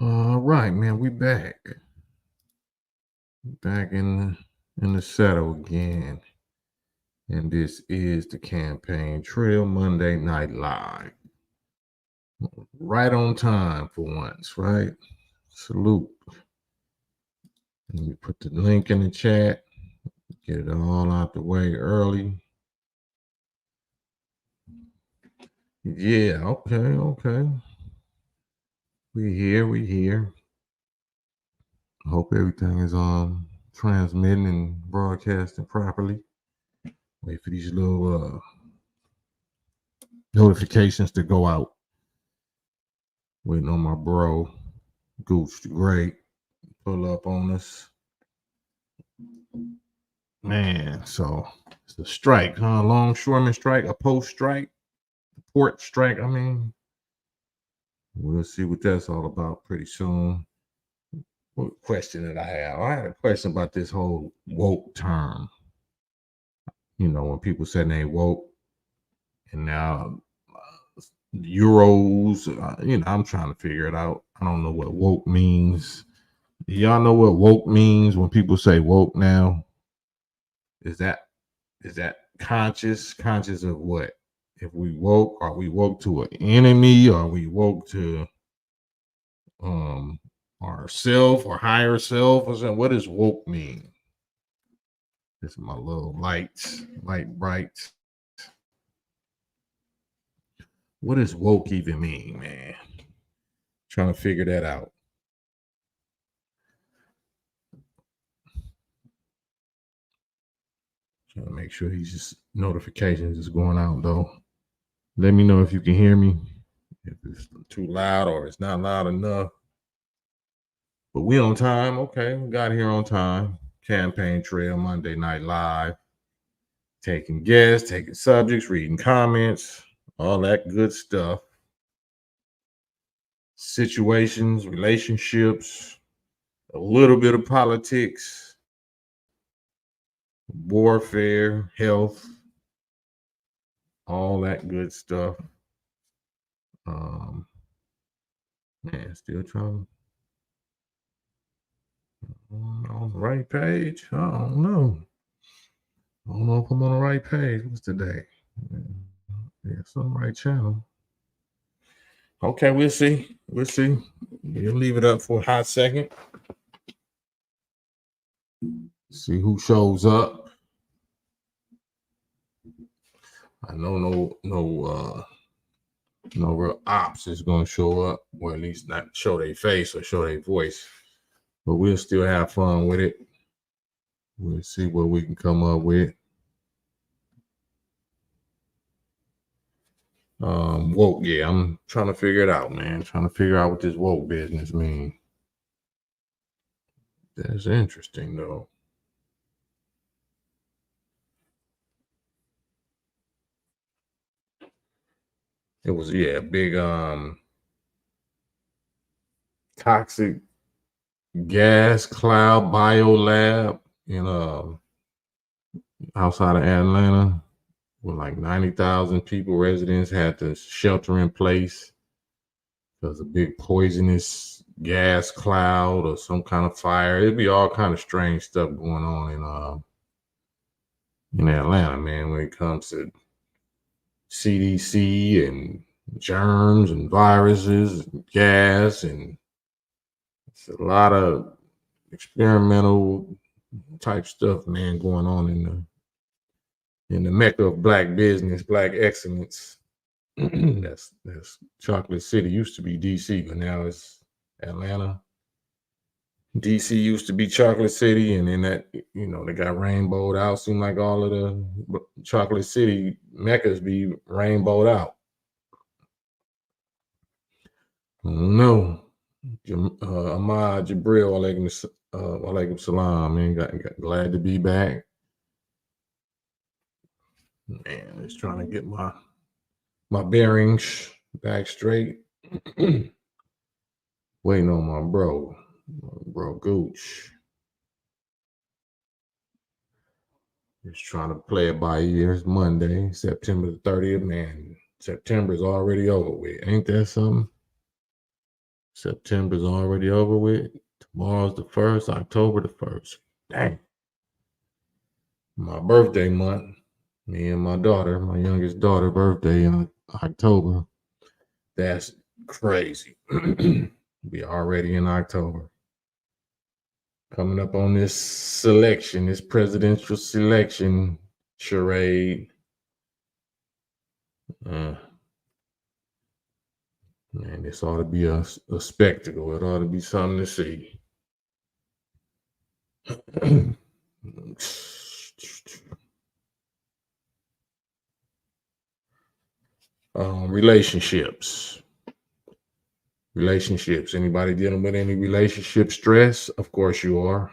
All right, man, we back in the saddle again, and this is the Campaign Trail Monday Night Live. Right on time for once, right? Salute. Let me put the link in the chat. Get it all out the way early. Yeah, okay. We here. Hope everything is transmitting and broadcasting properly. Wait for these little notifications to go out. Waiting on my bro, Gooch the Great, pull up on us. Man, so it's a strike, huh? Longshoreman strike, a post strike, port strike. I mean, we'll see what that's all about pretty soon. What question did I have? I had a question about this whole woke term. You know, when people say they woke, and now Euros, I'm trying to figure it out. I don't know what woke means. Y'all know what woke means when people say woke now? Is that conscious of what? If we woke, are we woke to an enemy? Are we woke to um ourself or higher self or something? What does woke mean? This is my little light bright. What does woke even mean, man? Trying to figure that out. Trying to make sure these just notifications is going out though. Let me know if you can hear me. If it's too loud or it's not loud enough. But we on time. Okay, we got here on time. Campaign Trail Monday Night Live. Taking guests, taking subjects, reading comments, all that good stuff. Situations, relationships, a little bit of politics, warfare, health, all that good stuff. Man, still trying on the right page. I don't know. I don't know if I'm on the right page. What's today? Yeah, it's on the right channel. Okay, we'll see. We'll see. We'll leave it up for a hot second. See who shows up. I know no real ops is gonna show up, or at least not show their face or show their voice. But we'll still have fun with it. We'll see what we can come up with. Woke, yeah, I'm trying to figure it out, man. Trying to figure out what this woke business means. That's interesting though. It was big toxic gas cloud biolab in outside of Atlanta, with like 90,000 people, residents had to shelter in place because a big poisonous gas cloud or some kind of fire. It'd be all kind of strange stuff going on in Atlanta, man, when it comes to CDC and germs and viruses and gas, and it's a lot of experimental type stuff, man, going on in the mecca of black business, black excellence. that's Chocolate City. Used to be DC, but now it's Atlanta. DC used to be Chocolate City, and then that they got rainbowed out. Seemed like all of the Chocolate City meccas be rainbowed out. No, Ahmad Jabril, alaikum salam, man. Got glad to be back. Man, just trying to get my bearings back straight. Waiting on my bro Gooch. Just trying to play it by ear. It's Monday, September the 30th. Man, September is already over with. Ain't that something? September's already over with. Tomorrow's the 1st, October the 1st. Dang. My birthday month. Me and my daughter, my youngest daughter, birthday in October. That's crazy. We already in October. Coming up on this selection, this presidential selection charade. Man, this ought to be a spectacle. It ought to be something to see. Relationships. Relationships. Anybody dealing with any relationship stress? Of course you are.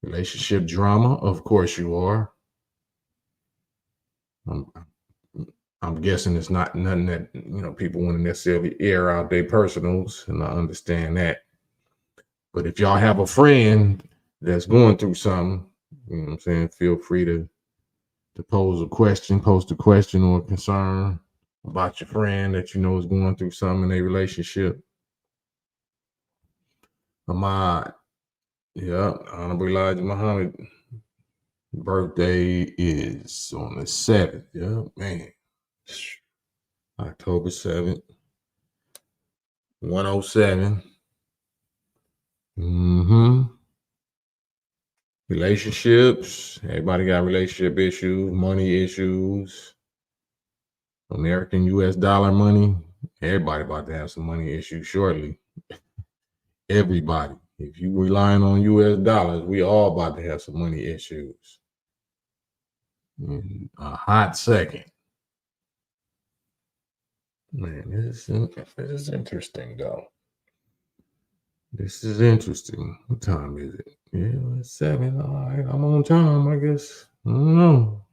Relationship drama? Of course you are. I'm, I'm guessing it's not nothing that people want to necessarily air out their personals, and I understand that. But if y'all have a friend that's going through something, you know what I'm saying, feel free to post a question or a concern about your friend that you know is going through something in a relationship. Ahmad, yeah, Honorable Elijah Muhammad, birthday is on the 7th. Yeah, man. October 7th, 107. Relationships. Everybody got relationship issues, money issues, American US dollar money. Everybody about to have some money issues shortly. Everybody. If you relying on US dollars, we all about to have some money issues. In a hot second. Man, this is interesting though. This is interesting. What time is it? Yeah, it's 7. All right, I'm on time, I guess. I don't know.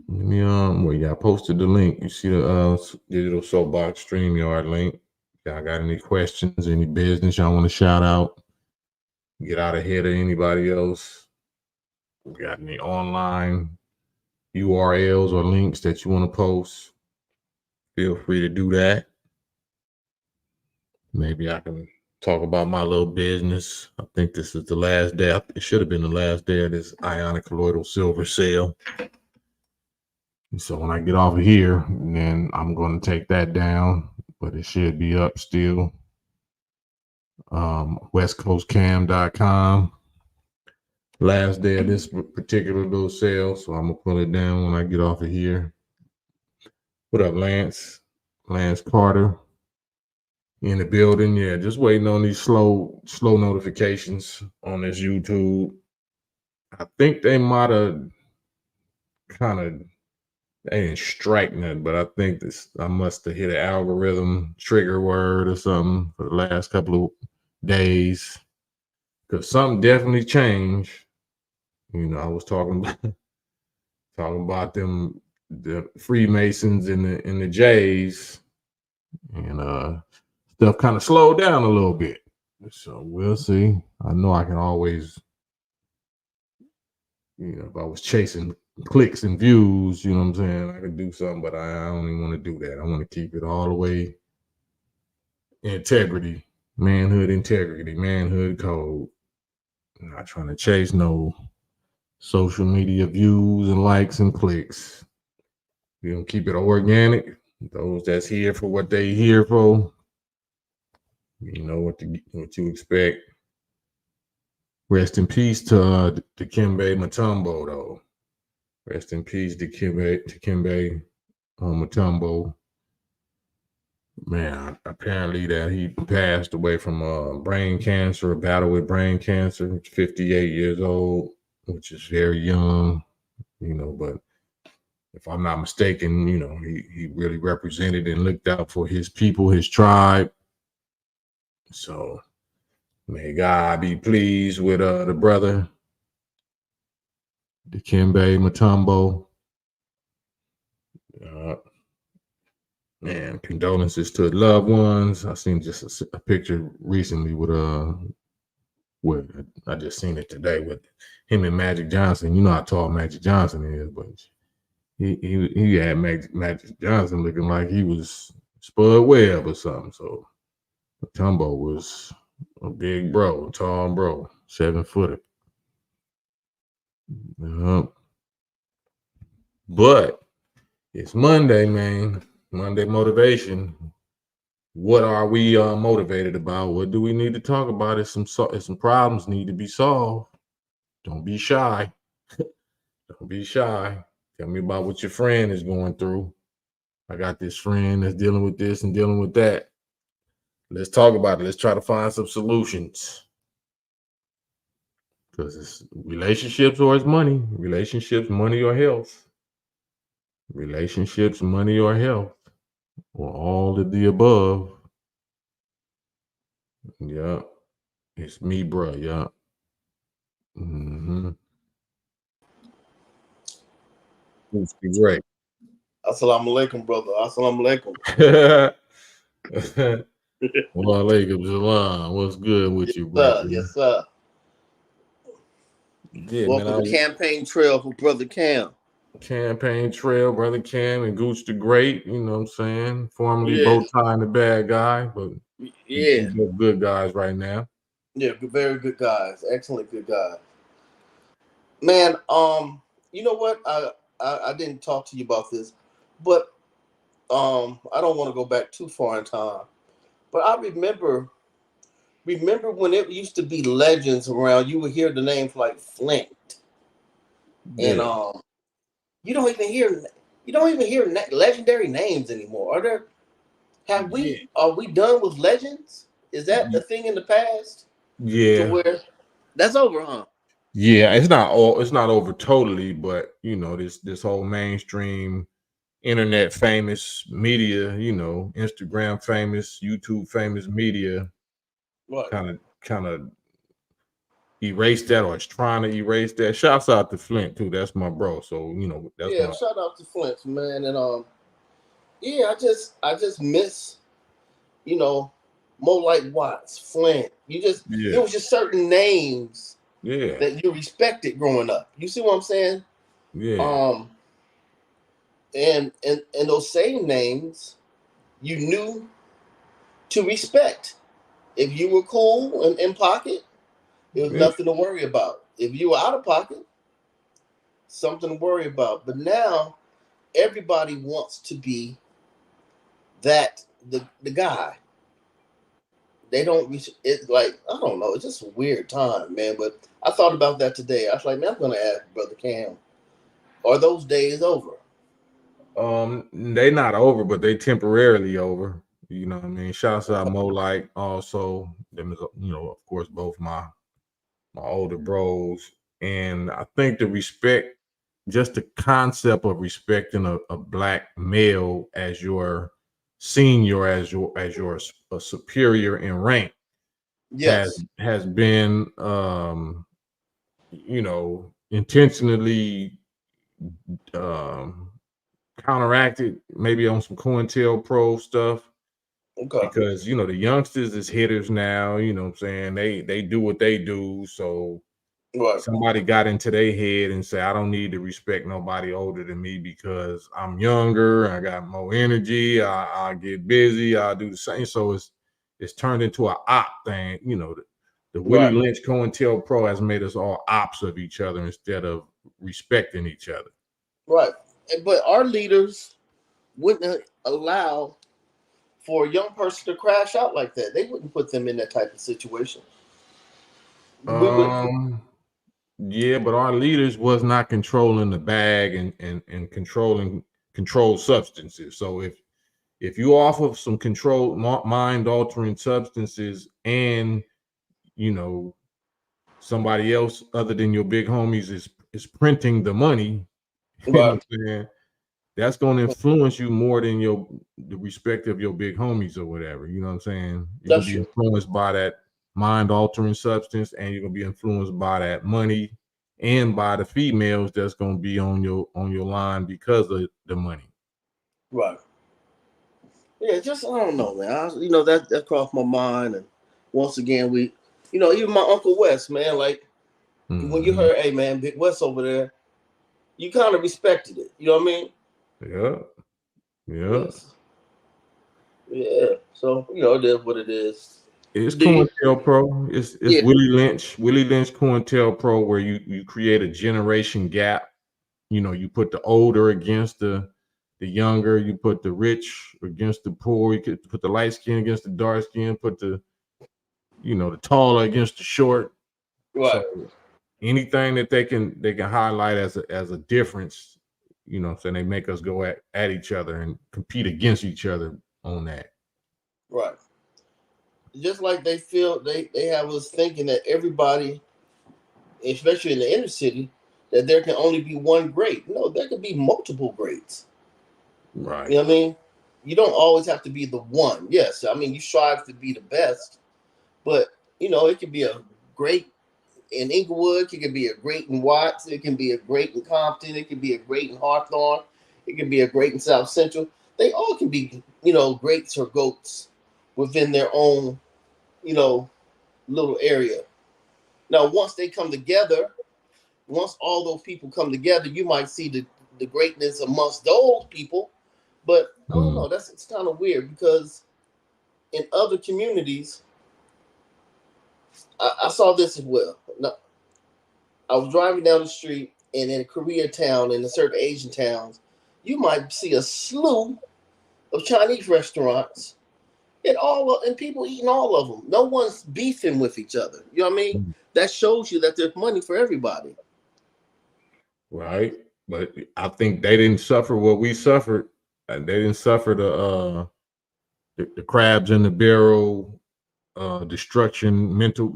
Let me well, yeah, I posted the link. You see the digital soapbox StreamYard link. Y'all got any questions, any business y'all want to shout out? Get out ahead of anybody else? Got any online URLs or links that you want to post? Feel free to do that. Maybe I can talk about my little business. I think this is the last day. It should have been the last day of this ionic colloidal silver sale. So when I get off of here, then I'm going to take that down, but it should be up still. westcoastcam.com. Last day of this particular little sale, so I'm going to pull it down when I get off of here. What up, Lance? Lance Carter in the building. Yeah, just waiting on these slow notifications on this YouTube. I think they might have kind of, they didn't strike nothing, but I think I must have hit an algorithm trigger word or something for the last couple of days, because something definitely changed. I was talking about them, the Freemasons and the Jays, and stuff kind of slowed down a little bit. So we'll see. I know I can always, if I was chasing clicks and views, you know what I'm saying, I could do something, but I don't even want to do that. I want to keep it all the way integrity, manhood code. I'm not trying to chase no social media views and likes and clicks. Keep it organic. Those that's here for what they here for, you know what you expect. Rest in peace to Dikembe Mutombo, though. Rest in peace to Dikembe Mutombo. Man, apparently that he passed away from brain cancer, a battle with brain cancer. 58 years old, which is very young, but if I'm not mistaken, he really represented and looked out for his people, his tribe. So may God be pleased with the brother, Dikembe Mutombo. Man, condolences to loved ones. I seen just a picture recently with I just seen it today with him and Magic Johnson. You know how tall Magic Johnson is, but he had Magic Johnson looking like he was Spud Webb or something. So Tumbo was a big bro, tall bro, 7-footer. But it's Monday, man. Monday motivation. What are we motivated about? What do we need to talk about? If some problems need to be solved. Don't be shy. Don't be shy. Tell me about what your friend is going through. I got this friend that's dealing with this and dealing with that. Let's talk about it. Let's try to find some solutions. Because it's relationships or it's money. Relationships, money, or health. Relationships, money, or health. Or all of the above. Yeah. It's me, bro. Yeah. Mm-hmm. It's great. Assalamu alaikum, brother. Assalamu alaikum. Walaikum salam. What's good with Yes, you, brother? sir. Yes, sir. Yeah, man. Welcome I to was Campaign Trail for Brother Cam. Campaign Trail, brother Cam and Gooch the Great. You know what I'm saying? Formerly Yeah, Bowtie and the bad guy, but we yeah, both good guys right now. yeah. Very good guys. Excellent, good guys. Man, you know what? I didn't talk to you about this, but I don't want to go back too far in time. But I remember when it used to be legends around. You would hear the names like Flint, and Yeah, you don't even hear legendary names anymore. Are there? yeah, Are we done with legends? Is that a Ye- thing in the past to yeah, where that's over, huh? yeah. It's not over totally, but this whole mainstream internet famous media, Instagram famous, YouTube famous media, Right. kind of erase that or it's trying to erase that. Shouts out to Flint too. That's my bro. So that's Yeah, my shout out to Flint, man. And yeah, I just miss, you know, Mo Light Watts, Flint. It yeah, was just certain names yeah, that you respected growing up. You see what I'm saying? yeah, Um and those same names you knew to respect. If you were cool and in pocket, it was yeah. nothing to worry about. If you were out of pocket, something to worry about. But now everybody wants to be the guy. They don't reach it. Like, I don't know. It's just a weird time, man. But I thought about that today. I was like, man, I'm gonna ask Brother Cam, are those days over? They not over, but they temporarily over. You know what I mean? Shouts out Okay. Mo like also them is of course both my older bros. And I think the respect, just the concept of respecting a black male as your senior, as your a superior in rank has Yes. has been intentionally um counteracted maybe on some COINTELPRO stuff Okay. because the youngsters is hitters now, what I'm saying? They do what they do. So Right. somebody got into their head and say, I don't need to respect nobody older than me because I'm younger, I got more energy, I get busy, I do the same. So it's turned into an op thing. The Willie Right. Lynch COINTELPRO has made us all ops of each other instead of respecting each other. Right. But our leaders wouldn't allow for a young person to crash out like that. They wouldn't put them in that type of situation. We wouldn't. Um, yeah, but our leaders was not controlling the bag and controlling controlled substances. So if you offer some controlled mind altering substances and you know somebody else other than your big homies is printing the money, you know Right. what I'm saying? That's going to influence you more than the respect of your big homies or whatever. You know what I'm saying? You're gonna That's be true. influenced by that mind altering substance, and you're gonna be influenced by that money and by the females that's gonna be on your line because of the money. Right. Yeah, just I don't know, man. That crossed my mind, and once again, even my Uncle West, man. Like when you Hmm. heard, hey, man, Big West over there, you kind of respected it. You know what I mean? Yeah, yeah. Yes. Yeah. So it is what it is. It's Do you? COINTELPRO. It's Yeah. Willie Lynch. Willie Lynch COINTELPRO, where you create a generation gap. You put the older against the younger. You put the rich against the poor. You could put the light skin against the dark skin. Put the taller against the short. Right. So anything that they can highlight as a difference, so they make us go at each other and compete against each other on that. Right. Just like they feel they have us thinking that everybody, especially in the inner city, that there can only be one great. No, there can be multiple greats. You Right. know what I mean? You don't always have to be the one. Yes, I mean you strive to be the best, but it could be a great in Inglewood, it can be a great in Watts, it can be a great in Compton, it can be a great in Hawthorne, it can be a great in South Central. They all can be, greats or goats within their own, you know, little area. Now, once they come together, once all those people come together, you might see the greatness amongst those people. But I don't Mm. know. It's kind of weird because in other communities, I saw this as well. Now, I was driving down the street, and in Koreatown and in certain Asian towns, you might see a slew of Chinese restaurants, and people eating all of them. No one's beefing with each other. You know what I mean? That shows you that there's money for everybody. Right. But I think they didn't suffer what we suffered. And they didn't suffer the crabs in the barrel, destruction, mental,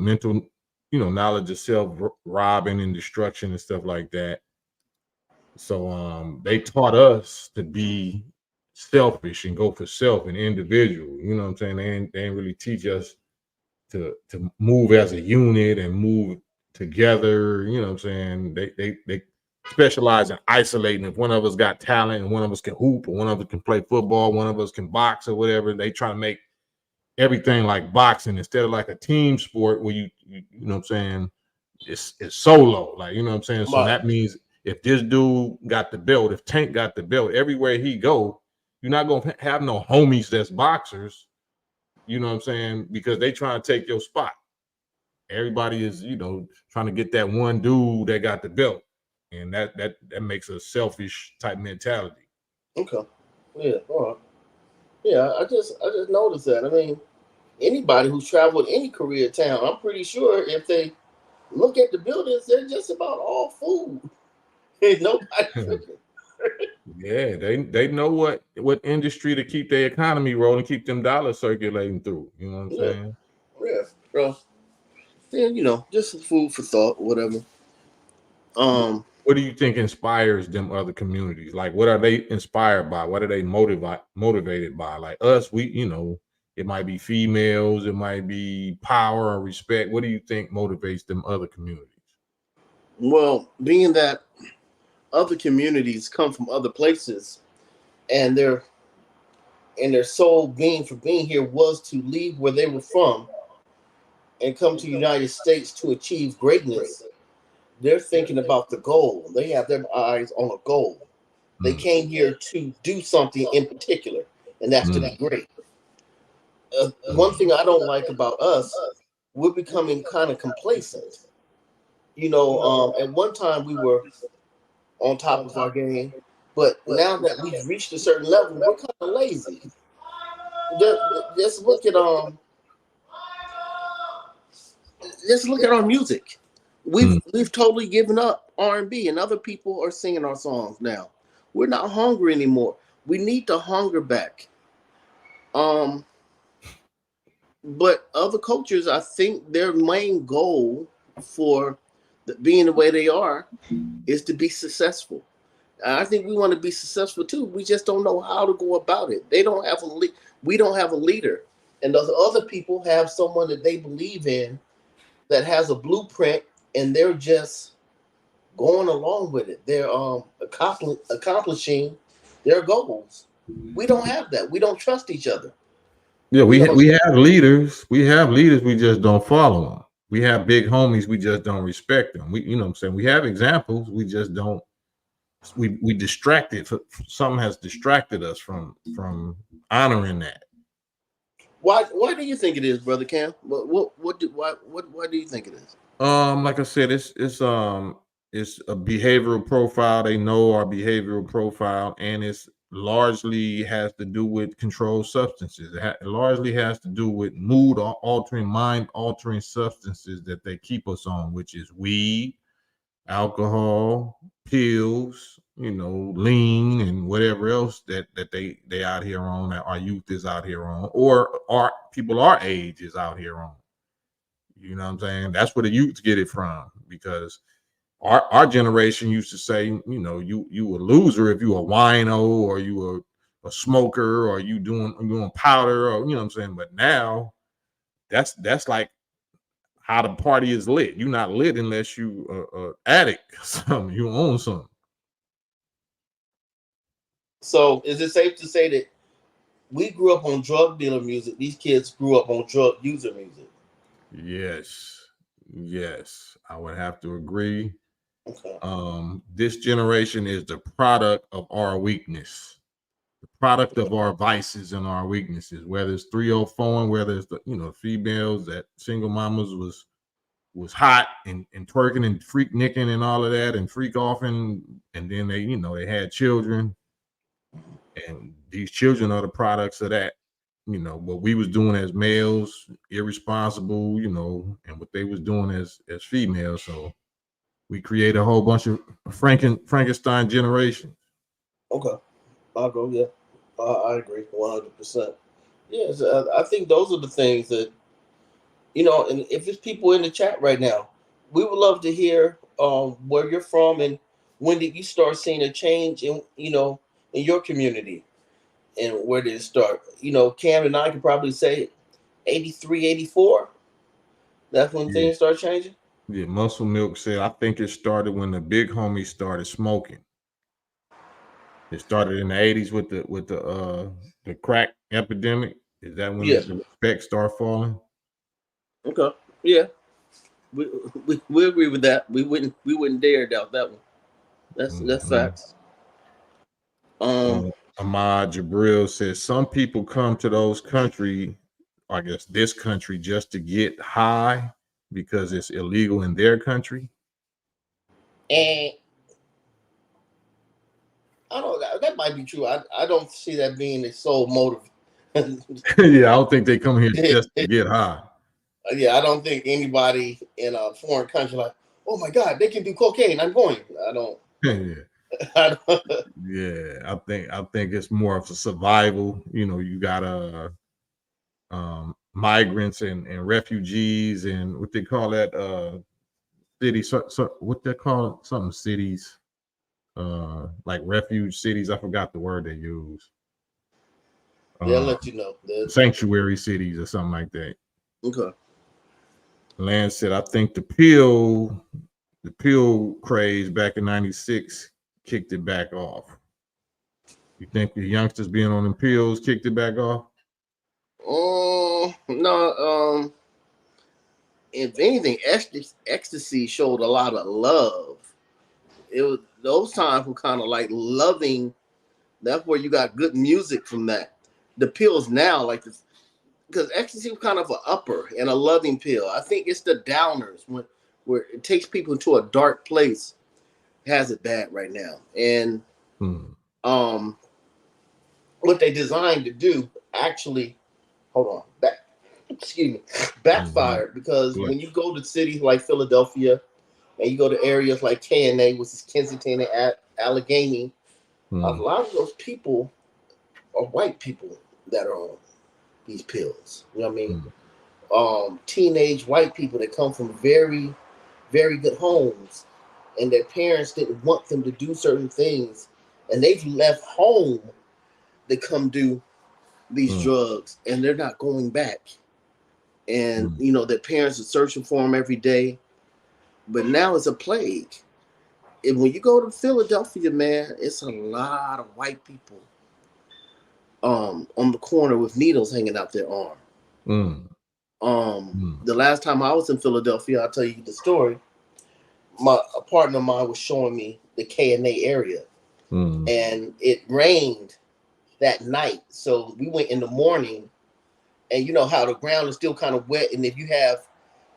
knowledge of self, robbing and destruction and stuff like that. So they taught us to be selfish and go for self and individual. You know what I'm saying? They didn't really teach us to move as a unit and move together. You know what I'm saying? They specialize in isolating. If one of us got talent and one of us can hoop, or one of us can play football, one of us can box or whatever, they try to make everything like boxing instead of like a team sport where you know what I'm saying, it's solo. Like, you know what I'm saying? So Right. that means if this dude got the belt, if Tank got the belt, everywhere he go, you're not gonna have no homies that's boxers. You know what I'm saying? Because they trying to take your spot. Everybody is, trying to get that one dude that got the belt. And that makes a selfish type mentality. Okay. Yeah. All right. Yeah. I just noticed that. I mean, anybody who's traveled any Korea town, I'm pretty sure if they look at the buildings, they're just about all food. Ain't nobody cooking. Yeah, they know what industry to keep their economy rolling, keep them dollars circulating through. You know what I'm Yeah. saying? Yeah. Bro. Then just food for thought, whatever. Um. What do you think inspires them other communities? Like, what are they inspired by? What are they motivated by? Like us, it might be females, it might be power or respect. What do you think motivates them other communities? Well, being that other communities come from other places, and their sole gain for being here was to leave where they were from and come to the United States to achieve greatness. They're thinking about the goal. They have their eyes on a goal. They Mm, came here to do something in particular, and that's to be mm, great. One mm, thing I don't like about us, we're becoming kind of complacent. At one time we were on top of our game, but now that we've reached a certain level, we're kind of lazy. Just, just look at just look at our music. We've mm. we've totally given up R&B, and other people are singing our songs now. We're not hungry anymore. We need to hunger back. Um, but other cultures, I think their main goal for being the way they are is to be successful. I think we want to be successful too. We just don't know how to go about it. They don't have we don't have a leader, and those other people have someone that they believe in that has a blueprint, and they're just going along with it. They're accomplishing their goals. We don't have that. We don't trust each other. Yeah, You know, we have leaders. We have leaders. We just don't follow them. We have big homies. We just don't respect them. You know what I'm saying? We have examples. We just don't. We distracted. Something has distracted us from honoring that. Why do you think it is, brother Cam? Why do you think it is? Like I said, it's a behavioral profile. They know our behavioral profile, and it's largely has to do with controlled substances. It largely has to do with mood altering, mind altering substances that they keep us on, which is weed, alcohol, pills, lean, and whatever else that they out here on, that our youth is out here on, or our people our age is out here on. You know what I'm saying? That's where the youths get it from, because our generation used to say, you a loser if you a wino, or you a smoker, or you doing powder, or you know what I'm saying. But now that's like how the party is lit. You're not lit unless you a addict or something. You own something. So is it safe to say that we grew up on drug dealer music? These kids grew up on drug user music. Yes, yes, I would have to agree. Okay. This generation is the product of our weakness, the product of our vices and our weaknesses. Whether it's 304, and whether it's the females that single mamas was hot and twerking and freak nicking and all of that and freak offing, and then they had children, and these children are the products of that. What we was doing as males, irresponsible, and what they was doing as females. So we create a whole bunch of Frankenstein generation. Okay. I'll go. Yeah. I agree 100%. Yes, I think those are the things that And if it's people in the chat right now, we would love to hear where you're from and when did you start seeing a change in your community, and where did it start? Cam and I could probably say 83, 84. That's when Yeah. things start changing. Yeah, Muscle Milk said, I think it started when the big homies started smoking. It started in the 80s with the crack epidemic. Is that when Yeah. the respect started falling? Okay. Yeah. We agree with that. We wouldn't dare doubt that one. That's Mm-hmm. facts. Um. Ahmad Jabril says some people come to those country, I guess this country, just to get high because it's illegal in their country. And I don't. That might be true. I don't see that being a sole motive. Yeah, I don't think they come here just to get high. Yeah, I don't think anybody in a foreign country like, oh my God, they can do cocaine. I'm going. I don't. Yeah. I don't Yeah, I think it's more of a survival. You got migrants and refugees and what they call that cities. So what they call it? Something cities, like refuge cities. I forgot the word they use. they'll let you know. Sanctuary cities or something like that. Okay. Lance said, I think the pill craze back in '96 kicked it back off. You think the youngsters being on the pills kicked it back off? Oh no. If anything, ecstasy showed a lot of love. It was those times were kind of like loving. That's where you got good music from that. The pills now, like this, because ecstasy was kind of an upper and a loving pill. I think it's the downers where it takes people into a dark place has it bad right now. And um what they designed to do actually hold on excuse me backfired, because when you go to cities like Philadelphia and you go to areas like KNA, which is Kensington and Allegheny, a lot of those people are white people that are on these pills. You know what I mean? Teenage white people that come from very, very good homes, and their parents didn't want them to do certain things, and they've left home to come do these drugs, and they're not going back. And their parents are searching for them every day, but now it's a plague. And when you go to Philadelphia, man, it's a lot of white people on the corner with needles hanging out their arm. The last time I was in Philadelphia, I'll tell you the story. A partner of mine was showing me the KNA area, and it rained that night. So we went in the morning, and you know how the ground is still kind of wet, and if you have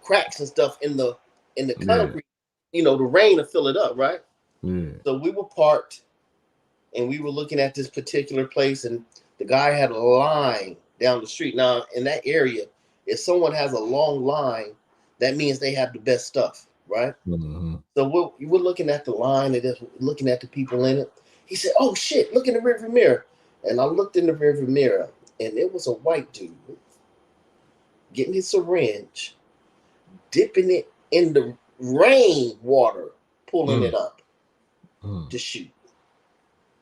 cracks and stuff in the Yeah. concrete, you know, the rain will fill it up, right? Yeah. So we were parked and we were looking at this particular place, and the guy had a line down the street. Now, in that area, if someone has a long line, that means they have the best stuff, right? Mm-hmm. So we're looking at the line and just looking at the people in it. He said, "Oh shit, look in the rearview mirror." And I looked in the rearview mirror, and it was a white dude getting his syringe, dipping it in the rain water, pulling Mm. it up Mm. to shoot.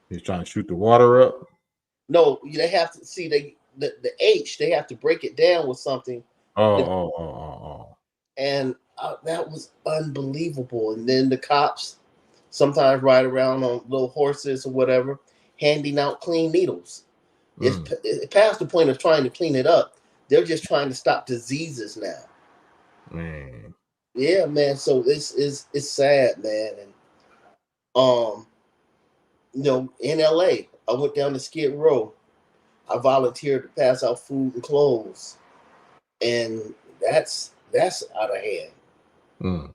He's trying to shoot the water up. No, they have to see the H. They have to break it down with something, Oh, oh, oh, oh, and that was unbelievable. And then the cops sometimes ride around on little horses or whatever, handing out clean needles. oh. Mm. It's past the point of trying to clean it up. They're just trying to stop diseases now. Man. Yeah, man. So it's sad, man. And in LA, I went down to Skid Row. I volunteered to pass out food and clothes, and that's out of hand. Mm.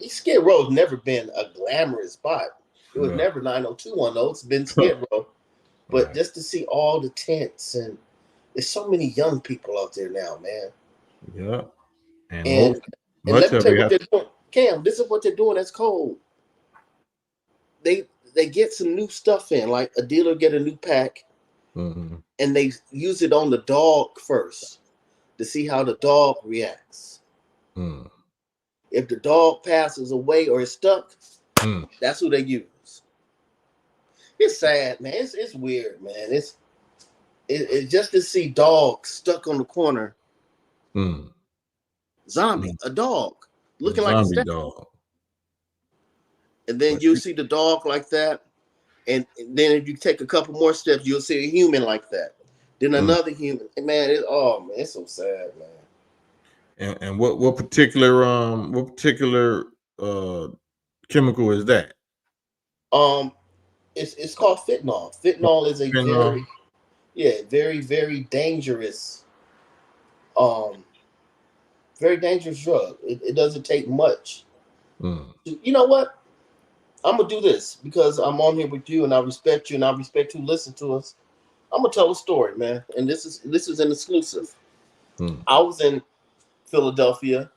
Skid Row's never been a glamorous spot. It was Yeah. never 90210. It's been Skid Row, but Right. just to see all the tents, and there's so many young people out there now, man. Yeah. And And much let me of tell it you what has. they're doing, Cam. This is what they're doing. That's cold. They get some new stuff in, like a dealer get a new pack, Mm-hmm. and they use it on the dog first to see how the dog reacts. Mm. If the dog passes away or is stuck, Mm. that's who they use. It's sad, man. It's weird, man. It's just to see dogs stuck on the corner. Mm. Zombie, Mm. a dog A looking like a zombie statue, dog. and then But you see the dog like that, and then if you take a couple more steps, you'll see a human like that. Then mm. another human. And man, it's so sad, man. And what particular uh chemical is that? Um, it's called fentanyl. Fentanyl is a Fentanyl? very very dangerous um very dangerous drug. It doesn't take much. Mm. You know what? I'm gonna do this because I'm on here with you, and I respect you, and I respect who listen to us. I'm gonna tell a story, man, and this is an exclusive. Mm. I was in Philadelphia,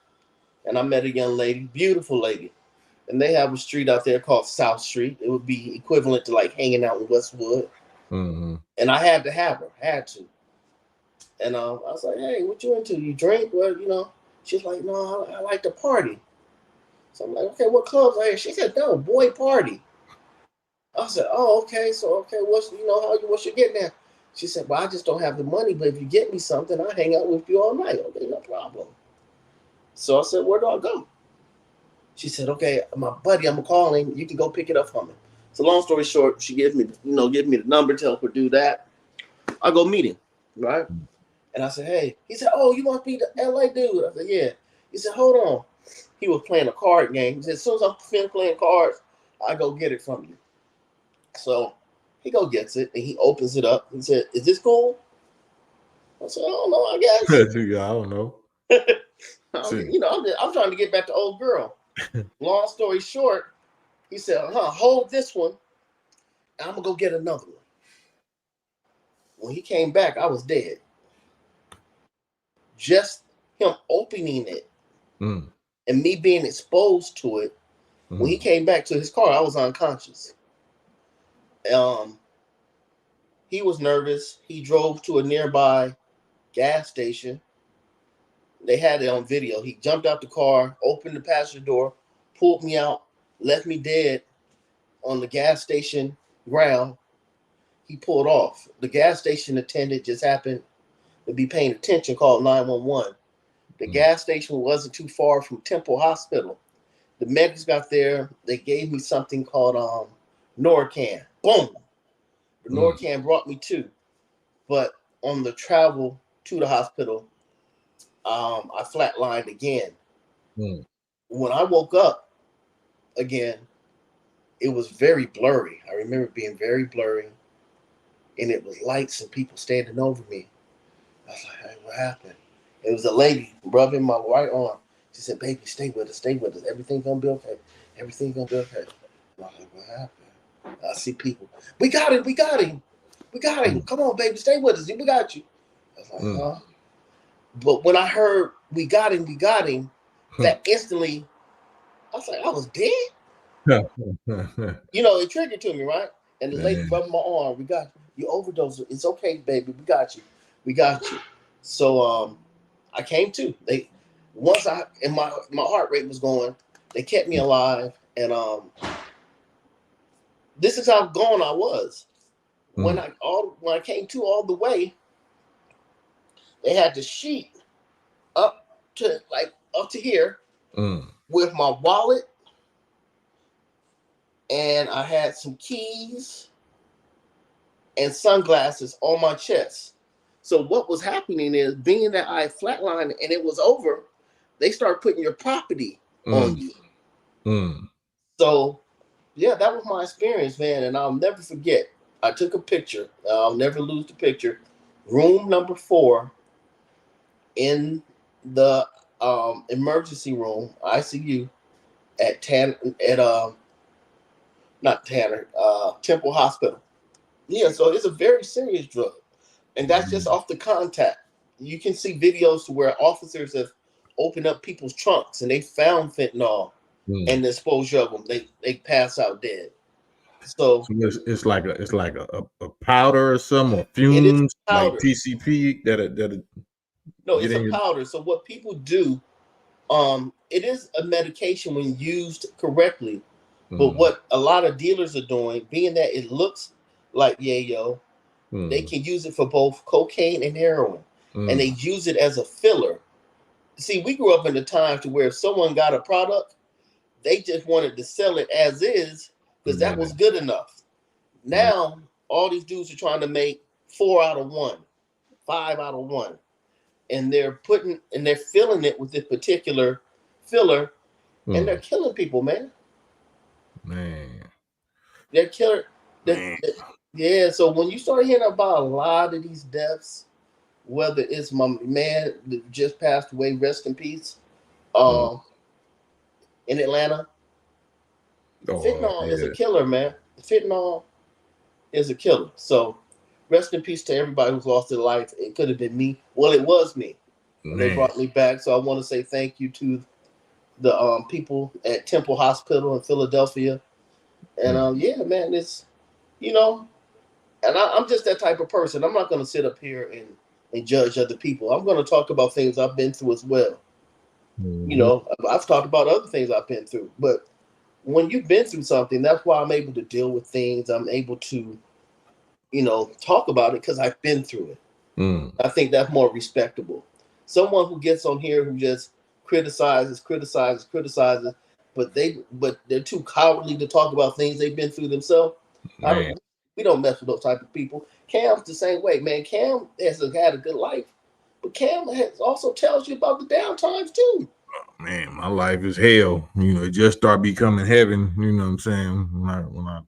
and I met a young lady, beautiful lady, and they have a street out there called South Street. It would be equivalent to like hanging out in Westwood, Mm-hmm. and I had to have her, had to. And I was like, "Hey, what you into? You drink? Well, She's like, "No, I like to party." So I'm like, "Okay, what clubs are here?" She said, "No, boy party." I said, "Oh, okay. So, okay, what's you getting at?" She said, "Well, I just don't have the money, but if you get me something, I'll hang out with you all night." Okay, no problem. So I said, "Where do I go?" She said, "Okay, my buddy, I'm gonna call him. You can go pick it up for me." So long story short, she gives me the number, tells her do that. I go meet him, right? And I said, "Hey," he said, "Oh, you must be the LA dude." I said, "Yeah." He said, "Hold on." He was playing a card game. He said, "As soon as I'm finished playing cards, I go get it from you." So he go gets it and he opens it up. He said, "Is this cool?" I said, "I don't know. I guess." Yeah, I don't know. See. I'm trying to get back to old girl. Long story short, he said, hold this one. And I'm gonna go get another one. When he came back, I was dead. Just him opening it Mm. and me being exposed to it. When he Mm. came back to his car, I was unconscious. Um, he was nervous. He drove to a nearby gas station. They had it on video. He jumped out the car, opened the passenger door, pulled me out, left me dead on the gas station ground. He pulled off. The gas station attendant just happened to be paying attention, called 911. The Mm. gas station wasn't too far from Temple Hospital. The medics got there. They gave me something called Norcan. Boom. The Mm. Norcan brought me to. But on the travel to the hospital, I flatlined again. Mm. When I woke up again, it was very blurry. I remember being very blurry, and it was lights and people standing over me. I was like, hey, what happened? It was a lady rubbing my right arm. She said, baby, stay with us, stay with us. Everything's gonna be okay. Everything's gonna be okay. I was like, what happened? I see people. We got him, we got him. We got him. Mm, Come on, baby, stay with us. We got you. I was like, mm. huh? But when I heard we got him, that instantly, I was like, I was dead. It triggered to me, right? And the lady Man. rubbed my arm. We got you overdosed. It's okay, baby. We got you. We got you. So I came to. They once I and my heart rate was going. They kept me alive, and this is how gone I was. When Mm, I came to all the way, they had the sheet up up to here mm, with my wallet, and I had some keys and sunglasses on my chest. So what was happening is, being that I flatlined and it was over, they start putting your property on mm, you. mm, So yeah, that was my experience, man, and I'll never forget. I took a picture. I'll never lose the picture. Room number 4 in the emergency room ICU at not Tanner Temple Hospital. Yeah, so it's a very serious drug. And that's just mm, off the contact. You can see videos to where officers have opened up people's trunks and they found fentanyl, mm. and the exposure of them, they pass out dead. So So it's like a powder or some or it is fumes like powder. PCP that No, get it's in a your. powder. So what people do, it is a medication when used correctly. But Mm, what a lot of dealers are doing, being that it looks like yayo, they mm, can use it for both cocaine and heroin, and they mm. use it as a filler. See, we grew up in the time to where if someone got a product, they just wanted to sell it as is because that Yeah, was good enough. yeah. Now, all these dudes are trying to make 4 out of 1, 5 out of 1, and they're filling it with this particular filler, and they're Mm, killing people, man. man, They're killing. man. Yeah. So when you start hearing about a lot of these deaths, whether it's my man that just passed away, rest in peace, Mm. um, in Atlanta, Oh fentanyl is a yeah, killer, man. Fentanyl is a killer. So rest in peace to everybody who's lost their life. It could have been me. Well, it was me, and they man. brought me back. So I want to say thank you to the people at Temple Hospital in Philadelphia. And Mm, yeah, man, it's you know, and I'm just that type of person. I'm not going to sit up here and judge other people. I'm going to talk about things I've been through as well. mhm, I've talked about other things I've been through, but when you've been through something, that's why I'm able to deal with things. I'm able to, talk about it because I've been through it. mm. I think that's more respectable. Someone who gets on here who just criticizes, but they're too cowardly to talk about things they've been through themselves. I Man, don't. We don't mess with those type of people. Cam's the same way, man. Cam has had a good life, but Cam has also tells you about the down times too. man, my life is hell. It just started becoming heaven. You know what I'm saying? When I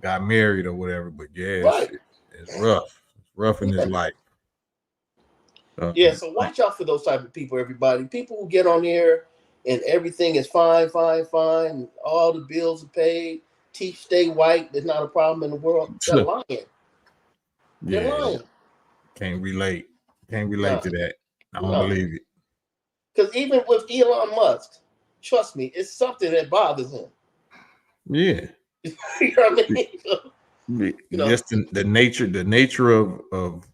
got married or whatever. But yeah, Right. it's rough. It's rough in this Yeah. life. Yeah. Um, So watch out for those type of people, everybody. People who get on here and everything is fine, fine, fine. And all the bills are paid. Teeth stay white. There's not a problem in the world. They're lying. They're yeah, lying. can't relate. Can't relate No, to that. I don't no. believe it. Because even with Elon Musk, trust me, it's something that bothers him. Yeah. You know what I mean? you know, Just the nature of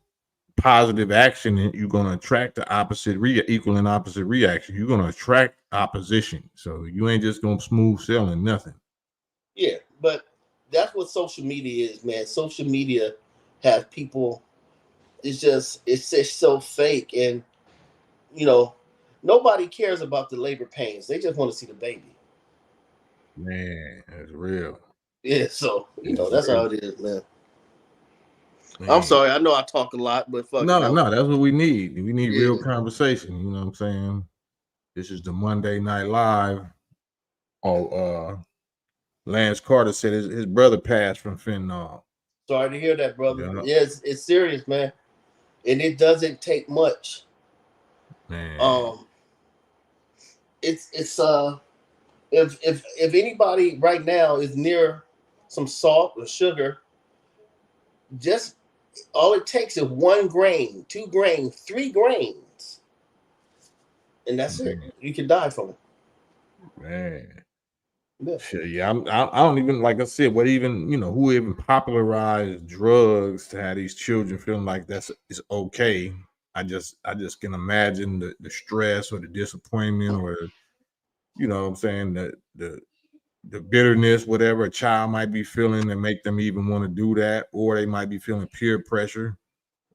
positive action, and you're going to attract the equal and opposite reaction. You're going to attract opposition. So you ain't just going to smooth sailing nothing. yeah. But that's what social media is, man. Social media has people. It's just so fake, and you know, nobody cares about the labor pains. They just want to see the baby. Man, that's real. Yeah. So It's that's real. how it is, man. I'm Man. sorry. I know I talk a lot, but fuck it. No, no, that's what we need. We need real Yeah. conversation. You know what I'm saying? This is the Monday Night Live. Oh, Lance Carter said his brother passed from fentanyl. Sorry to hear that, brother. Yeah. Yeah, it's serious, man. and it doesn't take much. Man. Um, it's if anybody right now is near some salt or sugar, just all it takes is 1 grain, 2 grains, 3 grains, and that's it. Man. You can die from it. Man. Yeah. Shit, yeah, I don't even, like I said, what even, who even popularized drugs to have these children feeling like that's is okay. I just can imagine the stress or the disappointment or what I'm saying, the bitterness, whatever a child might be feeling and make them even want to do that, or they might be feeling peer pressure,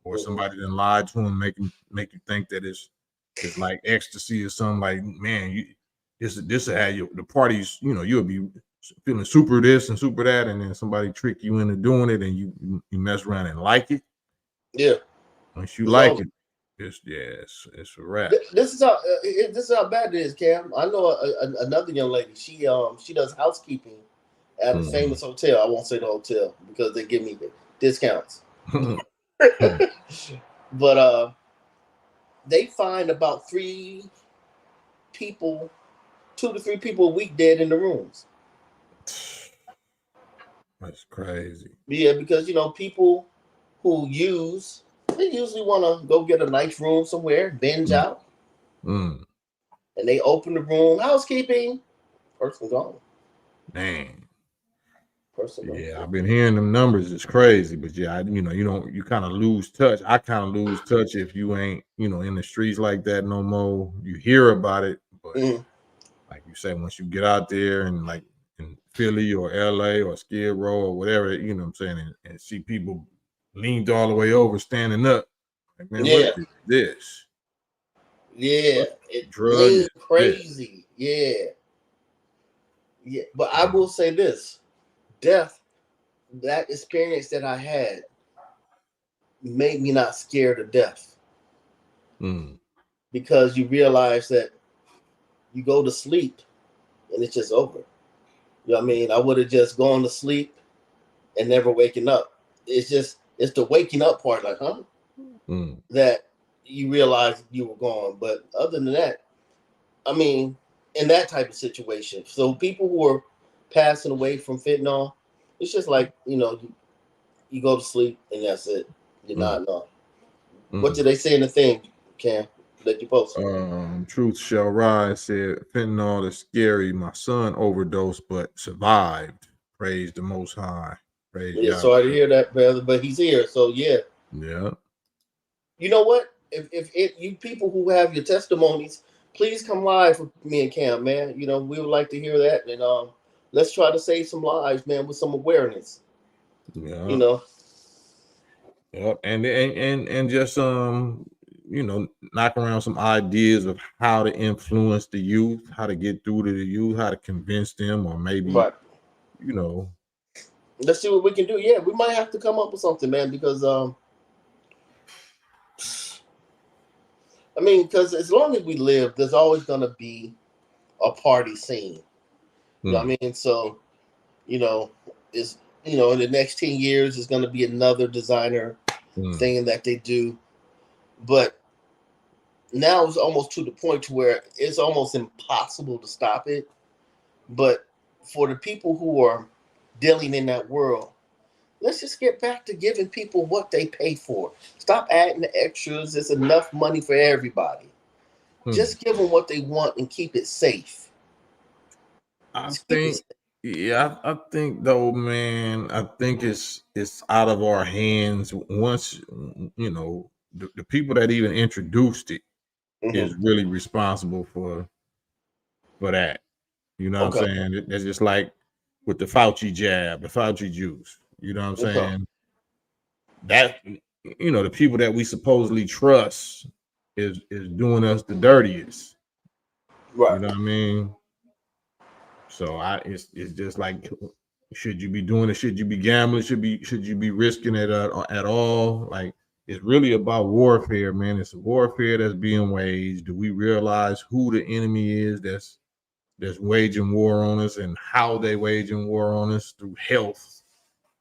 or Hmm. somebody then lied to them, make you think that it's like ecstasy or something. Like, man, this will have you the parties. You'll be feeling super this and super that, and then somebody trick you into doing it, and you mess around and like it. Yeah, Once you it's like over. it, it's a wrap. This is how bad it is, Cam. I know another young lady. She does housekeeping at a Mhm. famous hotel. I won't say the hotel because they give me the discounts. But they find about 3 people, 2 to 3 people a week dead in the rooms. That's crazy. Yeah, because people who use, they usually want to go get a nice room somewhere, binge Mm, out, mm, and they open the room, housekeeping, person gone, man. person gone. Yeah, I've been hearing them numbers. It's crazy, but yeah, you kind of lose touch. I kind of lose touch if you ain't, in the streets like that no more. You hear about it, but Mm, like you say, once you get out there and like in Philly or LA or Skid Row or whatever, what I'm saying, and see people leaned all the way over, standing up. Like, man, what yeah, is this? yeah, What it drug lean is this? crazy. Yeah, yeah. But I Mm, will say this: death, that experience that I had, made me not scared of death mm, because you realize that you go to sleep and it's just over. You know what I mean? I would have just gone to sleep and never waking up. It's the waking up part, like, huh? mm. That you realize you were gone. But other than that, I mean, in that type of situation, so people who are passing away from fentanyl, it's just like you go to sleep and that's it. You're Mm, not no. What mm. did they say in the thing, Cam, that you posted? Truth shall rise said fentanyl is scary. My son overdosed but survived. Praise the Most High. Praise Yeah, Yah. sorry to hear that, brother, but he's here. So yeah, Yeah. you know what? If you people who have your testimonies, please come live with me and Cam, man. We would like to hear that, and let's try to save some lives, man, with some awareness. You Yeah. know, Yep. And just knock around some ideas of how to influence the youth, how to get through to the youth, how to convince them, or maybe, right? you know, Let's see what we can do. Yeah, we might have to come up with something, man, because I mean, because as long as we live, there's always gonna be a party scene. You know what mm, I mean? So you know, is in the next 10 years is gonna be another designer mm, thing that they do, but now it's almost to the point to where it's almost impossible to stop it. But for the people who are dealing in that world, let's just get back to giving people what they pay for. Stop adding the extras. There's enough money for everybody. mm. Just give them what they want and keep it safe. I Just keep it think, safe. yeah, I think though, man, I think it's out of our hands once the people that even introduced it Hmm. is really responsible for that. You know what I'm Okay. saying? It's just like with the Fauci jab, the Fauci juice. You know what I'm Okay. saying? That the people that we supposedly trust is doing us the dirtiest. You Right. know what I mean? So it's just like, should you be doing it? Should you be gambling? Should you be risking it at all? Like, it's really about warfare, man. It's a warfare that's being waged. Do we realize who the enemy is that's waging war on us and how they waging war on us through health?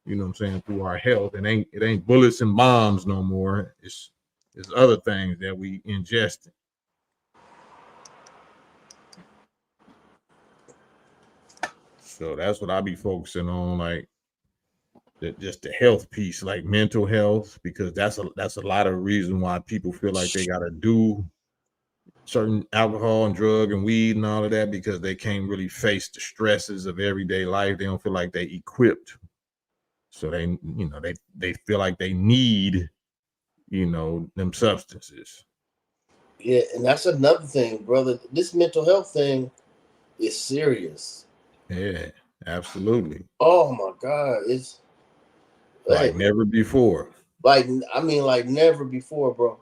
You know what I'm saying? Through our health. It ain't bullets and bombs no more. There's other things that we ingest. So that's what I be focusing on, like just the health piece, like mental health, because that's a lot of reason why people feel like they gotta do certain alcohol and drug and weed and all of that, because they can't really face the stresses of everyday life. They don't feel like they equipped. So they feel like they need, them substances. Yeah, and that's another thing, brother. This mental health thing is serious. Yeah, absolutely. Oh my God, it's Like hey, never before. like I mean, like never before, bro.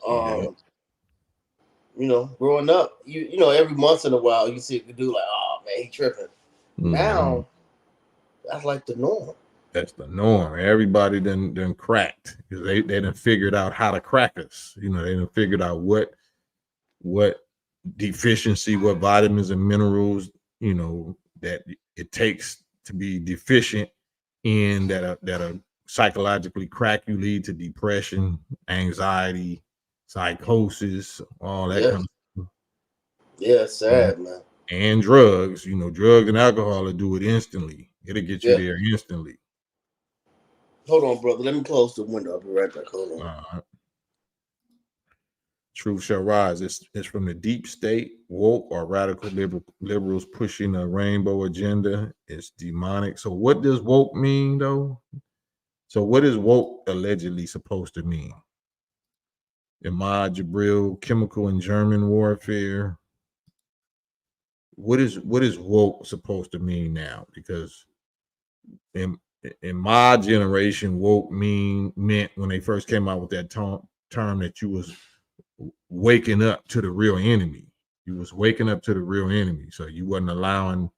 Yeah. Um, growing up, every once in a while you see a dude like, oh man, he tripping. Mm-hmm. Now that's like the norm. That's the norm. Everybody done cracked because they done figured out how to crack us. They done figured out what deficiency, what vitamins and minerals, that it takes to be deficient in that are psychologically crack you, lead to depression, anxiety, psychosis, all that Yeah, kind of stuff. yeah, And, sad man. and drugs, drugs and alcohol will do it instantly. It'll get you Yeah, there instantly. hold on, brother. Let me close the window. I'll be right back. Hold on. Truth shall rise. It's from the deep state, woke or radical liberals pushing a rainbow agenda. It's demonic. So what does woke mean though? So what is woke allegedly supposed to mean? Ahmad Jabril, chemical and German warfare. What is woke supposed to mean now? Because in in my generation, woke meant when they first came out with that term that you was waking up to the real enemy. You was waking up to the real enemy. So you wasn't allowing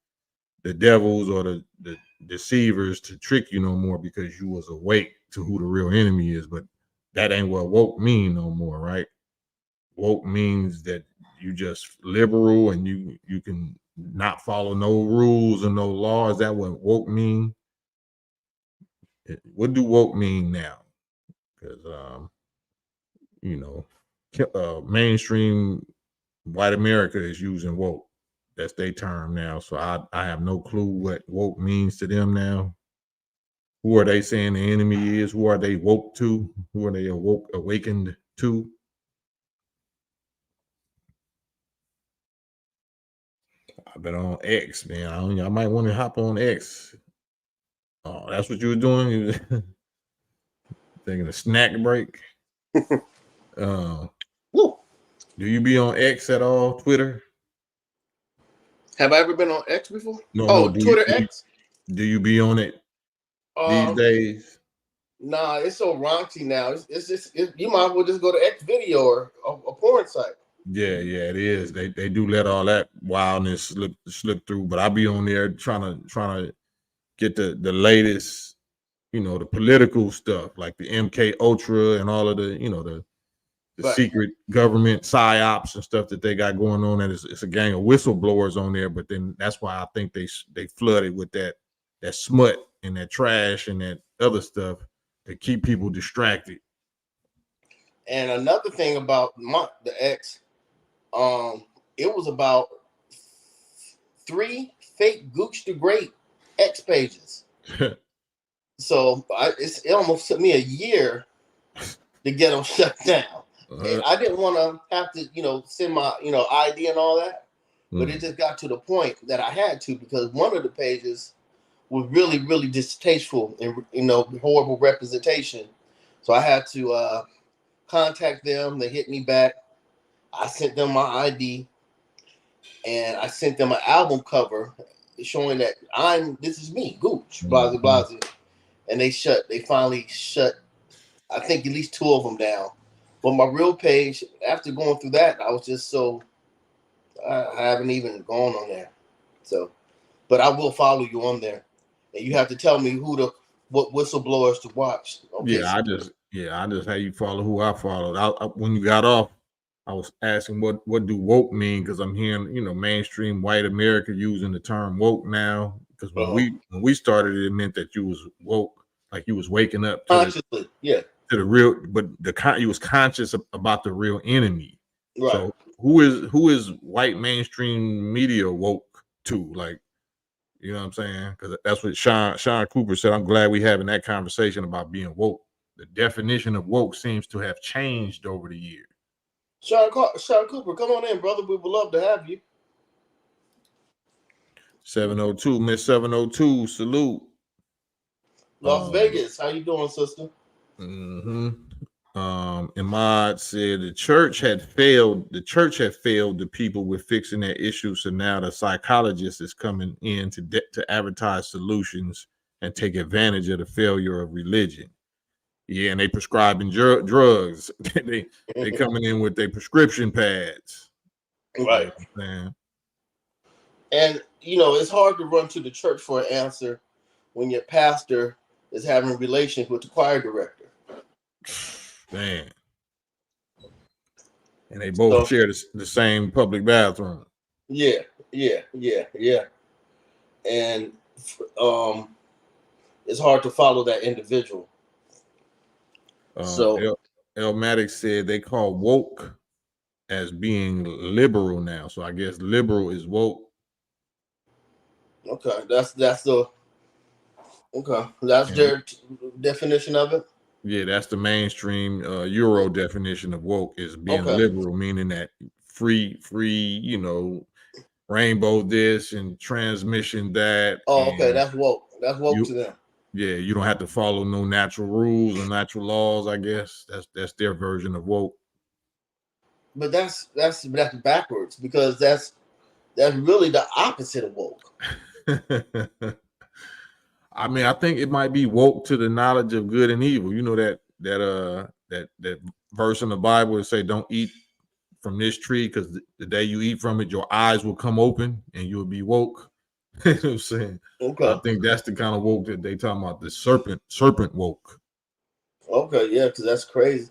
the devils or the deceivers to trick you no more because you was awake to who the real enemy is. But that ain't what woke mean no more, right? Woke means that you just liberal and you can not follow no rules and no laws. Is that what woke mean? What do woke mean now? Because you know, mainstream white America is using woke. That's their term now. So I have no clue what woke means to them now. Who are they saying the enemy is? Who are they woke to? Who are they awakened to? I've been on X, man. I might want to hop on X. Oh, that's what you were doing? You was taking a snack break? Uh, Woo. do you be on X at all? Twitter? Have I ever been on X before? No. Oh, Do you Twitter do you, X. do you be on it these Um, days? nah, it's so raunchy now. It's just you might as well just go to X video or a porn site. Yeah, it is. They do let all that wildness slip through, but I be on there trying to get the latest, the political stuff like the MK Ultra and all of the But secret government psyops and stuff that they got going on. And it's a gang of whistleblowers on there. But then that's why I think they flooded with that smut and that trash and that other stuff to keep people distracted. and another thing about the X, um, it was about 3 fake Gooch the Great X pages. So it almost took me a year to get them shut down. And I didn't want to have to, send my, ID and all that. But it just got to the point that I had to because one of the pages was really, really distasteful and, horrible representation. So I had to contact them. They hit me back. I sent them my ID and I sent them an album cover showing that this is me, Gooch, blah, blah, blah. And they finally shut, I think at least 2 of them down. But my real page, after going through that, I was just I haven't even gone on there. So, but I will follow you on there, and you have to tell me what whistleblowers to watch. Okay. I just had you follow who I followed. When you got off, I was asking what do woke mean because I'm hearing mainstream white America using the term woke now. Because when we started, it meant that you was woke, like you was waking up to Consciously, yeah. to the real, but he was conscious about the real enemy. Right. So who is white mainstream media woke to? Like, you know what I'm saying? Because that's what Sean Cooper said. I'm glad we having that conversation about being woke. The definition of woke seems to have changed over the years. Sean Cooper, come on in, brother. We would love to have you. 702, Miss 702, salute. Las Vegas, how you doing, sister? Mm-hmm. Imad said the church had failed. The church had failed the people with fixing their issues, so now the psychologist is coming in to advertise solutions and take advantage of the failure of religion. Yeah, and they prescribing drugs. they coming in with their prescription pads. Right. You know what I'm saying? And you know, it's hard to run to the church for an answer when your pastor is having relations with the choir director. Man. And they both share the same public bathroom. Yeah. And it's hard to follow that individual. So Elmatic said they call woke as being liberal now. So I guess liberal is woke. Okay, that's their definition of it. Yeah, that's the mainstream Euro definition of woke is being liberal, meaning that free, you know, rainbow this and transmission that. Oh, okay, that's woke. That's woke to them. Yeah, you don't have to follow no natural rules or natural laws. I guess that's their version of woke. But that's backwards because that's really the opposite of woke. I mean, I think it might be woke to the knowledge of good and evil. You know that verse in the Bible that say, "Don't eat from this tree because the day you eat from it, your eyes will come open and you'll be woke." You know what I'm saying? Okay. I think that's the kind of woke that they talking about. The serpent woke. Okay, yeah, because that's crazy.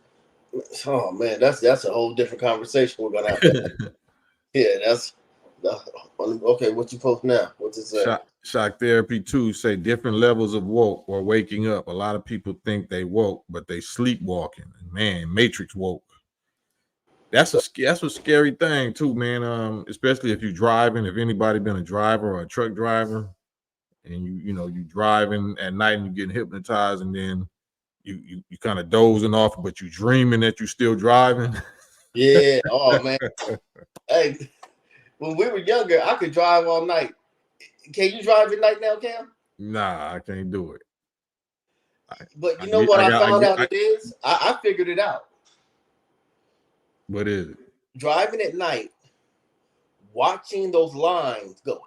Oh man, that's a whole different conversation we're gonna have to have. Yeah, that's okay. What you post now? What's it say? Shock therapy 2 say different levels of woke or waking up. A lot of people think they woke, but they sleepwalking. Man, Matrix woke. That's a scary thing too, man. Especially if you're driving. If anybody been a driver or a truck driver, and you driving at night and you getting hypnotized, and then you kind of dozing off, but you dreaming that you still driving. Yeah. Oh man. Hey, when we were younger, I could drive all night. Can you drive at night now, Cam? Nah, I can't do it. But you know what I found out it is? I figured it out. What is it? Driving at night, watching those lines go.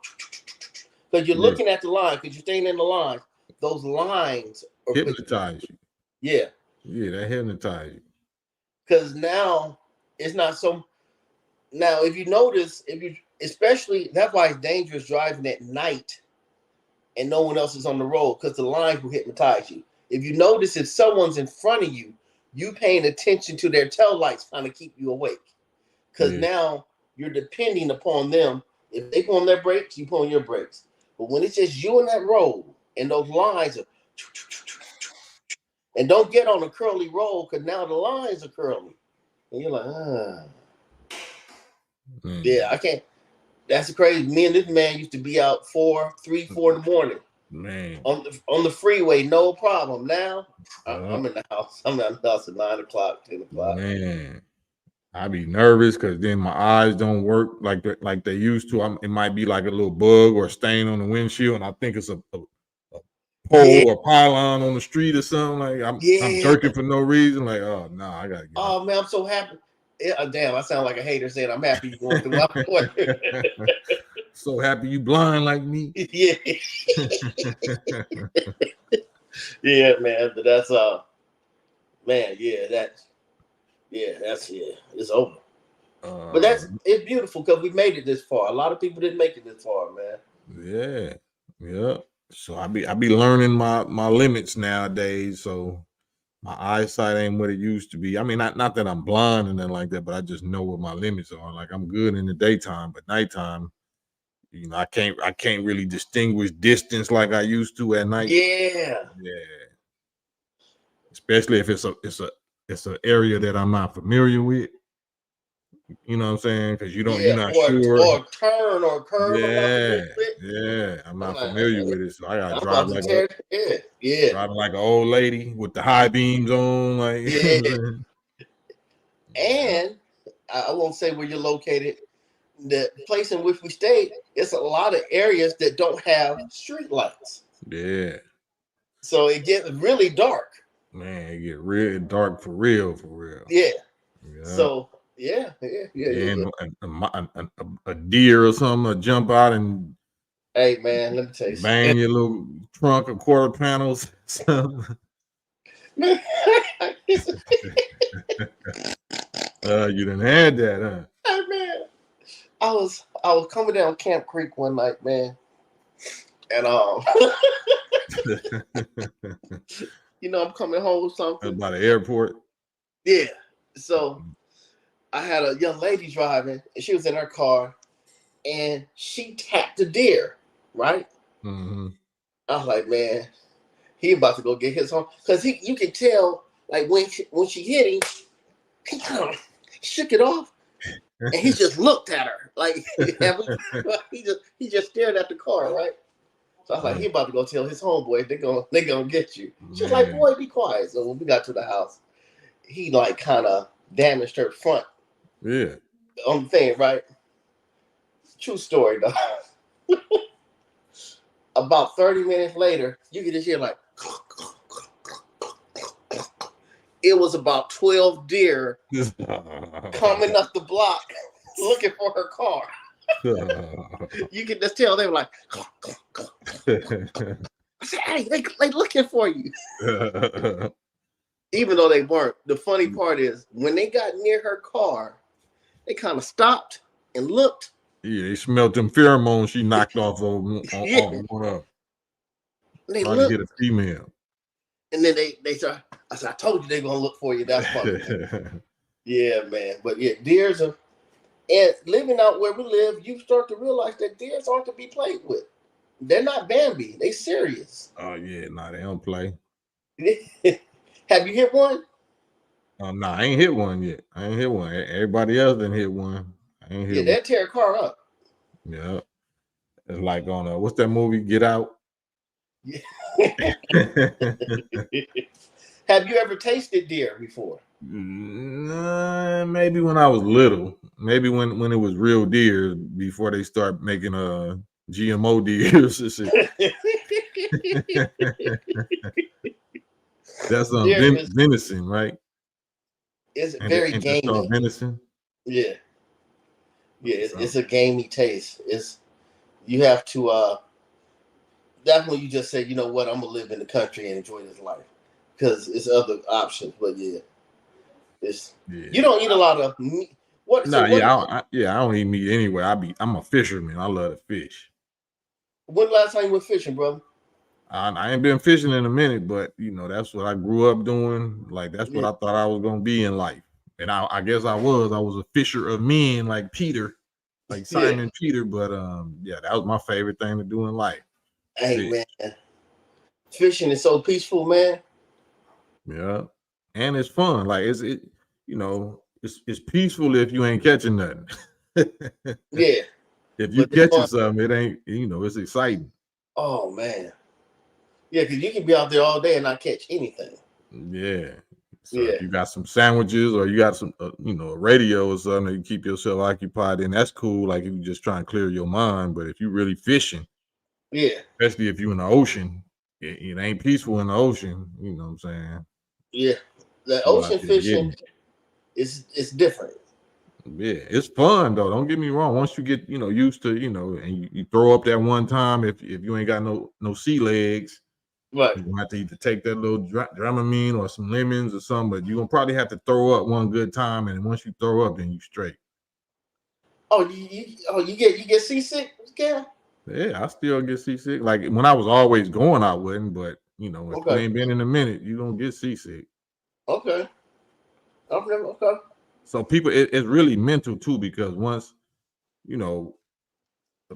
Because you're looking at the line, because you're staying in the line. Those lines are hypnotize you. Yeah. Yeah, that hypnotize you. Because now it's not so. Now, if you notice, especially that's why it's dangerous driving at night and no one else is on the road because the lines will hypnotize you. If you notice, if someone's in front of you, you paying attention to their tail lights trying to keep you awake. Because now you're depending upon them. If they pull on their brakes, you pull on your brakes. But when it's just you in that road and those lines are, and don't get on a curly road because now the lines are curly. And you're like, Yeah, I can't. That's crazy. Me and this man used to be out 3, 4 in the morning. Man. On the freeway, no problem. Now I'm in the house. I'm in the house at 9 o'clock, 10 o'clock. Man, I be nervous because then my eyes don't work like they used to. It might be like a little bug or a stain on the windshield, and I think it's a pole or pylon on the street or something. Like I'm jerking for no reason. Like, oh no, I gotta get. Oh man, I'm so happy. Damn, I sound like a hater saying I'm happy you're going through my way. So happy you blind like me. Yeah. Yeah, man. But that's man, it's over. But it's beautiful because we made it this far. A lot of people didn't make it this far, man. Yeah. So I be learning my limits nowadays. So my eyesight ain't what it used to be. I mean, not that I'm blind and nothing like that, but I just know what my limits are. Like I'm good in the daytime, but nighttime, I can't really distinguish distance like I used to at night. Yeah. especially if it's an area that I'm not familiar with. You know what I'm saying? Because you're Yeah, not sure. or turn or curve around a Yeah, little bit. yeah. I'm I'm not like, familiar with it, so I gotta I'm about to tear. Yeah, yeah, driving like an old lady with the high beams on, like you know what I'm yeah. saying? Yeah, And I won't say where you're located. The place in which we stayed, it's a lot of areas that don't have street lights, yeah. so it gets really dark. Man, it get real dark for real, for real. Yeah. Yeah. So yeah, yeah, yeah, yeah, yeah. And a deer or something will jump out and Hey man, let me tell you something. bang your little trunk or quarter panels. Something. Man, You done had that, hey, man. I was coming down Camp Creek one night, man, and huh? I'm coming home with something. By the airport. Yeah. So I had a young lady driving, and she was in her car, and she tapped a deer. Right. Mm-hmm. I was like, man, he about to go get his home because you can tell like when she hit him, he kind of shook it off, and he just looked at her like he just stared at the car, right? So I was like, he about to go tell his homeboy they gonna get you. She's like, boy, be quiet. So when we got to the house, he like kind of damaged her front. Yeah. On the thing, right? True story though. About 30 minutes later, you can just hear like it was about 12 deer coming up the block looking for her car. You can just tell they were like, I said, hey, they looking for you. Even though they weren't. The funny part is when they got near her car, they kind of stopped and looked. Yeah, they smelled them pheromones she knocked off of Yeah. on one of them. They Probably looked. hit a female. And then they started, I said, I told you they're gonna look for you. That's funny. Yeah, man. But yeah, deers are, and living out where we live, you start to realize that deers aren't to be played with. They're not Bambi. They serious. Oh yeah, nah, they don't play. Have you hit one? Nah, I ain't hit one yet. I ain't hit one. Everybody else done hit one. I ain't hit Yeah, one. they'll tear a car up. Yeah. It's like on what's that movie? Get Out. Yeah. Have you ever tasted deer before? Nah, maybe when I was little. Maybe when it was real deer before they start making GMO deers and shit. That's Deer is venison, right? very And that's called gamey. venison. Yeah, yeah, So, it's a gamey taste. You have to that's when you just say, you know what, I'm gonna live in the country and enjoy this life because it's other options. But yeah, you don't eat a lot of meat. What? So nah, what? I don't eat meat anyway. I'm a fisherman. I love to fish. When last time you went fishing, brother? I ain't been fishing in a minute, but that's what I grew up doing. Like that's what Yeah, I thought I was gonna be in life, and I guess I was. I was a fisher of men, like Peter, like yeah. Simon Peter. But yeah, that was my favorite thing to do in life. Hey Fish. man, fishing is so peaceful, man. Yeah, and it's fun. Like it's peaceful if you ain't catching nothing. Yeah, If you but it's catching fun. something, it ain't it's exciting. Oh man, yeah, because you can be out there all day and not catch anything. Yeah. So Yeah, if you got some sandwiches or you got some, a radio or something to keep yourself occupied, then that's cool. Like if you just try and clear your mind. But if you really fishing, yeah, especially if you in the ocean, it ain't peaceful in the ocean. You know what I'm saying? yeah. The You out ocean there getting fishing it. is different. Yeah, it's fun though. Don't get me wrong. Once you get used to and you throw up that one time, if you ain't got no sea legs, Right. you're gonna have to either take that little Dramamine or some lemons or something, but you're gonna probably have to throw up one good time, and once you throw up, then you straight. Oh, you get seasick, Cam? Yeah, I still get seasick. Like when I was always going, I wouldn't, but if you Okay, ain't been in a minute, you gonna get seasick. okay, okay. So people, it's really mental too, because once you know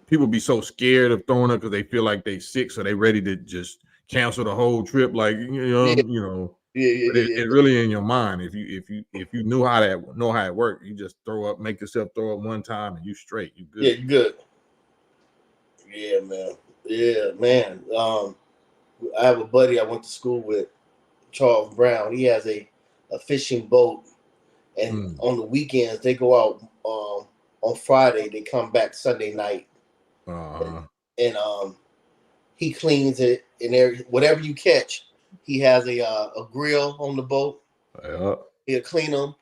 people be so scared of throwing up because they feel like they sick, so they ready to just cancel the whole trip. Like Yeah, Yeah, yeah, But yeah, yeah. it's really in your mind. If you know how it works, you just make yourself throw up one time and you straight, you Yeah, good. good. Yeah, man. Yeah, man. I have a buddy I went to school with, Charles Brown. He has a fishing boat, and Mm. on the weekends they go out. On Friday they come back Sunday night, and, Uh-huh. and he cleans it and whatever you catch, he has a grill on the boat. Yeah. He'll clean them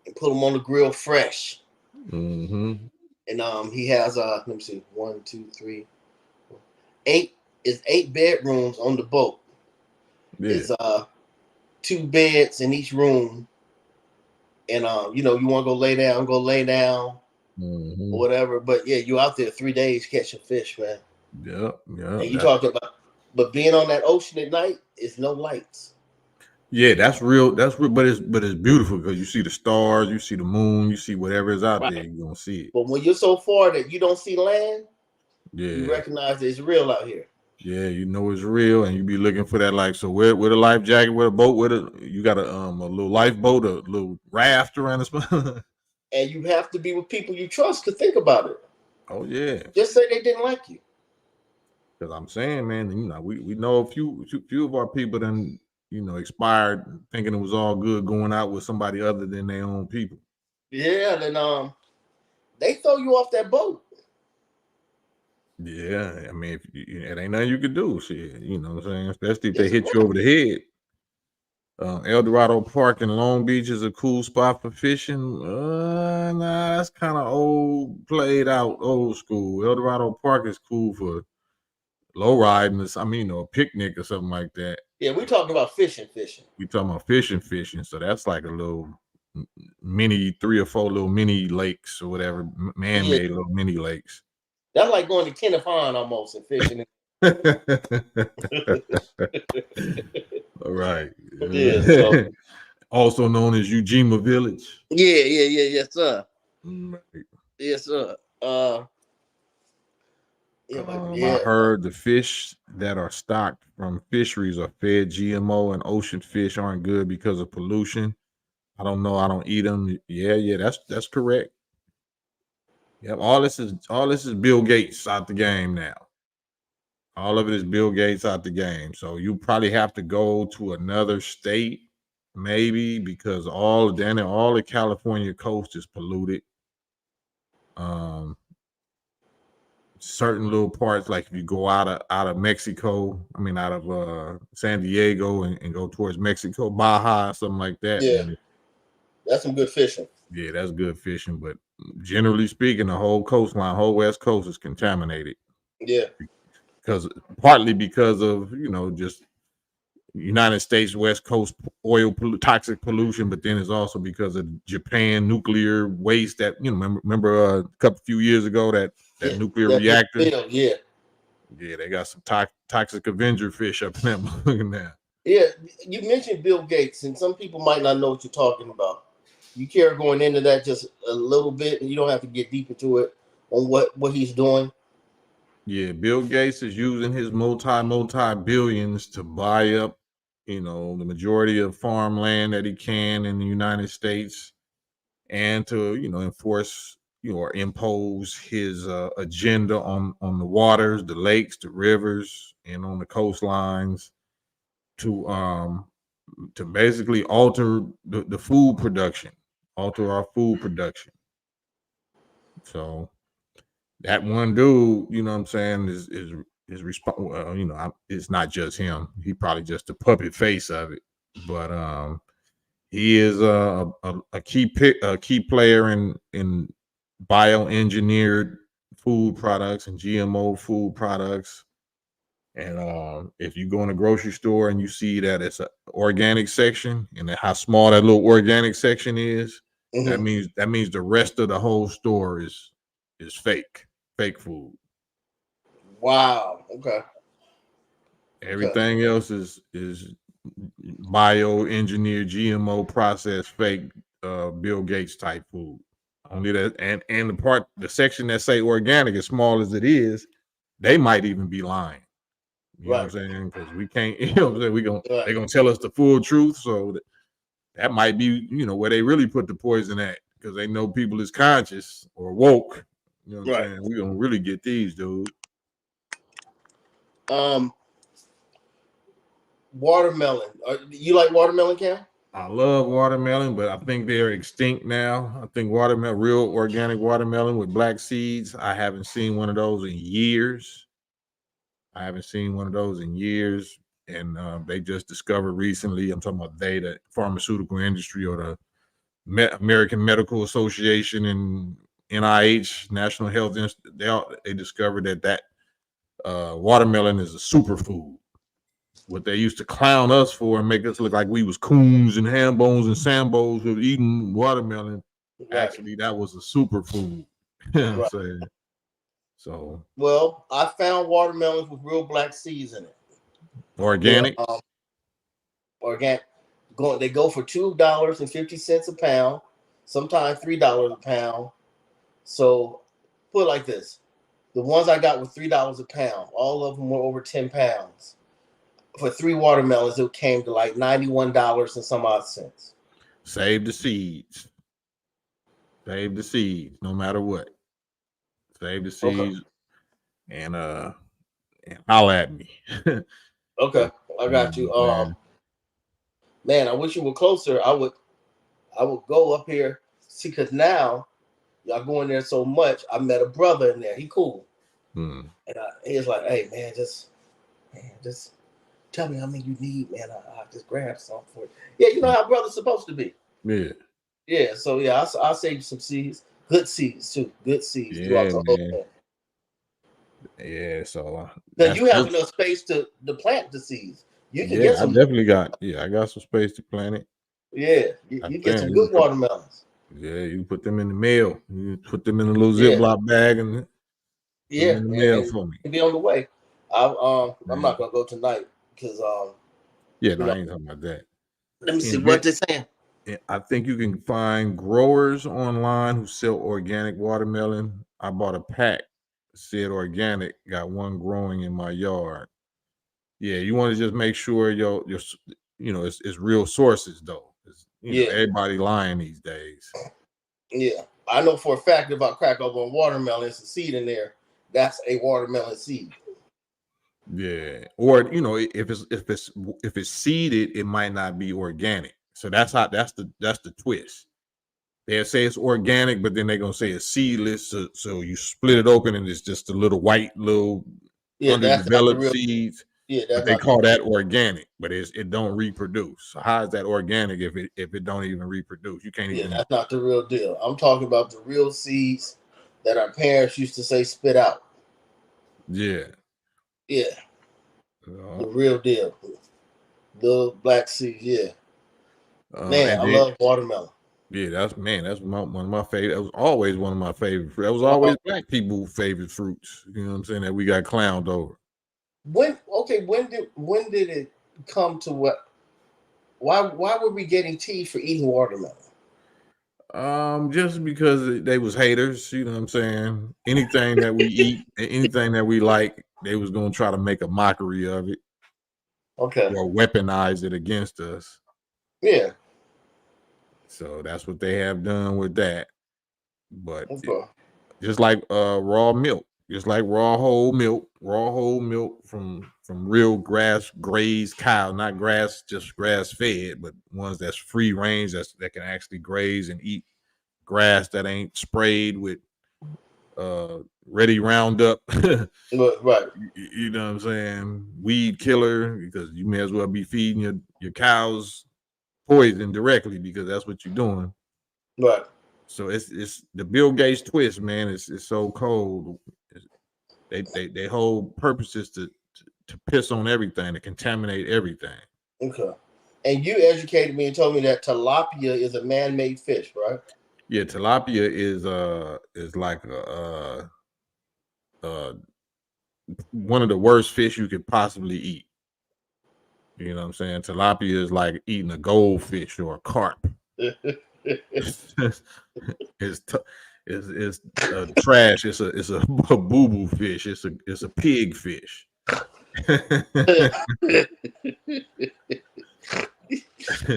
and put them on the grill fresh. Mm-hmm. And he has let me see, one, two, three, eight is 8 bedrooms on the boat. Yeah. Is 2 beds in each room, and you want to go lay down or Mm-hmm. whatever. But yeah, you out there 3 days catching fish, man. Yeah. Yeah. And you talking about, but being on that ocean at night is no lights. Yeah, that's real. That's real, but it's beautiful because you see the stars, you see the moon, you see whatever is out there. Right. You're gonna see it. But when you're so far that you don't see land, you Yeah, recognize that it's real out here. yeah, you know it's real, and you be looking for that. Like, so where a life jacket, with a boat, with you got a little lifeboat, a little raft around the spot. And you have to be with people you trust to think about it. Oh yeah, Just say they didn't like you. because I'm saying, man, we know a few of our people then expired thinking it was all good going out with somebody other than their own people. Yeah, then they throw you off that boat. Yeah, I mean, it ain't nothing you could do. Shit, you know what I'm saying? Especially if they It's hit you over the head. El Dorado Park in Long Beach is a cool spot for fishing. Nah, that's kind of old, played out, old school. El Dorado Park is cool for low riding. I mean, a picnic or something like that. Yeah, we talking about fishing, fishing. We talking about fishing. So that's like a little mini 3 or 4 little mini lakes or whatever, Yeah, man-made little mini lakes. that's like going to Kenneth Hahn almost and fishing. All right. Yeah, so Also known as Ujima Village. yeah, yes sir, Right. yes sir. Yeah, but I yeah, heard the fish that are stocked from fisheries are fed GMO, and ocean fish aren't good because of pollution. I don't know. I don't eat them. Yeah, that's correct. Yep. All this is Bill Gates out the game now. All of it is Bill Gates out the game. So you probably have to go to another state, maybe, because all the California coast is polluted. Um, certain little parts, like if you go out of Mexico, I mean out of San Diego and go towards Mexico, Baja, something like that, yeah, then that's some good fishing. yeah, that's good fishing. But generally speaking, the whole coastline, whole West Coast is contaminated Yeah, because partly because of just United States West Coast toxic pollution, but then it's also because of Japan nuclear waste that remember a few years ago that yeah, nuclear that big reactor. bill. Yeah, Yeah, they got some toxic Avenger fish up in that mug now. yeah. You mentioned Bill Gates, and some people might not know what you're talking about. You care going into that just a little bit, and you don't have to get deep into it on what he's doing. Yeah, Bill Gates is using his multi billions to buy up, the majority of farmland that he can in the United States, and to enforce or impose his agenda on the waters, the lakes, the rivers, and on the coastlines to basically alter the food production, alter our food production. So that one dude, you know what I'm saying, is responsible. It's not just him. He probably just the puppet face of it, but he is a key player in bioengineered food products and GMO food products. And if you go in a grocery store and you see that it's an organic section and how small that little organic section is, that Hmm. means the rest of the whole store is fake food. Wow. Okay. Okay. Everything else is bioengineered, GMO processed, fake Bill Gates type food. Only that, and the section that say organic, as small as it is, they might even be lying. You know what I'm Right. saying? Because we can't, you know what I'm saying? They're Right. gonna tell us the full truth. So that might be, where they really put the poison at, because they know people is conscious or woke. You know what I'm Right. saying? We gonna really get these, dude. Um, watermelon. You like watermelon, Cam? I love watermelon, but I think they're extinct now. I think watermelon, real organic watermelon with black seeds, I haven't seen one of those in years. I haven't seen one of those in years. And they just discovered recently, I'm talking about the pharmaceutical industry, or the American Medical Association and NIH, National Health Institute, they discovered that watermelon is a superfood. What they used to clown us for and make us look like we was coons and ham bones and sambos of eating watermelon. Right. Actually, that was a superfood. You know what I'm Right. saying? So Well, I found watermelons with real black seeds in it. They're organic. organic. They go for $2.50 a pound, sometimes $3 a pound. So put it like this: the ones I got were $3 a pound. All of them were over 10 pounds. For 3 watermelons, it came to like $91 and some odd cents. Save the seeds. Save the seeds, no matter what. Save the Okay. seeds and holla at me. Okay. I got you. Man. Man, I wish you were closer. I would go up here, see, because now y'all go in there so much. I met a brother in there. He cool. Hmm. And he was like, hey man, just tell me how many you need, man. I just grab something for you. Yeah, you know how brothers supposed to be. Yeah. Yeah, so yeah, I'll save you some seeds. Good seeds too. Good seeds throughout Yeah, the whole man. thing. Yeah, so Because you have enough space to plant the seeds. You can get yeah, I some. definitely I got some space to plant it. Yeah, you, I'm you get saying some you can good put watermelons. you put them in the mail. You put them in a little Yeah, Ziploc bag and put them yeah, in the mail and for me. be on the way. I'm Man. not gonna go tonight because Yeah, no, you know. I ain't talking about that. Let me see And what they're saying. I think you can find growers online who sell organic watermelon. I bought a pack, said organic, got one growing in my yard. Yeah, you want to just make sure your it's real sources though. Yeah, Everybody lying these days. yeah. I know for a fact if I crack open a watermelon, there's a seed in there. That's a watermelon seed. Yeah, or if it's seeded, it might not be organic. So that's the twist. They'll say it's organic, but then they're gonna say it's seedless. So you split it open and it's just a little white, little Yeah, that's not the underdeveloped real. seeds. Yeah, But that's they not the call real. that organic, but it don't reproduce. So how is that organic if it don't even reproduce? You can't Yeah, even. that's not the real deal. I'm talking about the real seeds that our parents used to say spit out. Yeah. Yeah, Uh, the real deal. Little black seeds. Yeah, man, and I then love watermelon. yeah, that's one of my favorite. That was always one of my favorite. That was Uh, always black people's favorite fruits. You know what I'm saying? That we got clowned over. when did it come to what? Why were we getting tea for eating watermelon? Just because they was haters, you know what I'm saying? Anything that we eat, anything that we like, they was gonna try to make a mockery of it Okay, or weaponize it against us. yeah, So that's what they have done with that. But okay, just like raw milk, just like raw whole milk from real grass grazed cow, not grass just grass fed, but ones that's free range that can actually graze and eat grass that ain't sprayed with ready Roundup. right, You know what I'm saying? Weed killer, because you may as well be feeding your cows poison directly, because that's what you're doing. right. So it's the Bill Gates twist, man. It's so cold. They whole purpose is to piss on everything, to contaminate everything. Okay. And you educated me and told me that tilapia is a man-made fish, right? Yeah, tilapia is like uh one of the worst fish you could possibly eat. You know what I'm saying? Tilapia is like eating a goldfish or a carp. it's t- it's trash. It's a boo boo fish. It's a pig fish.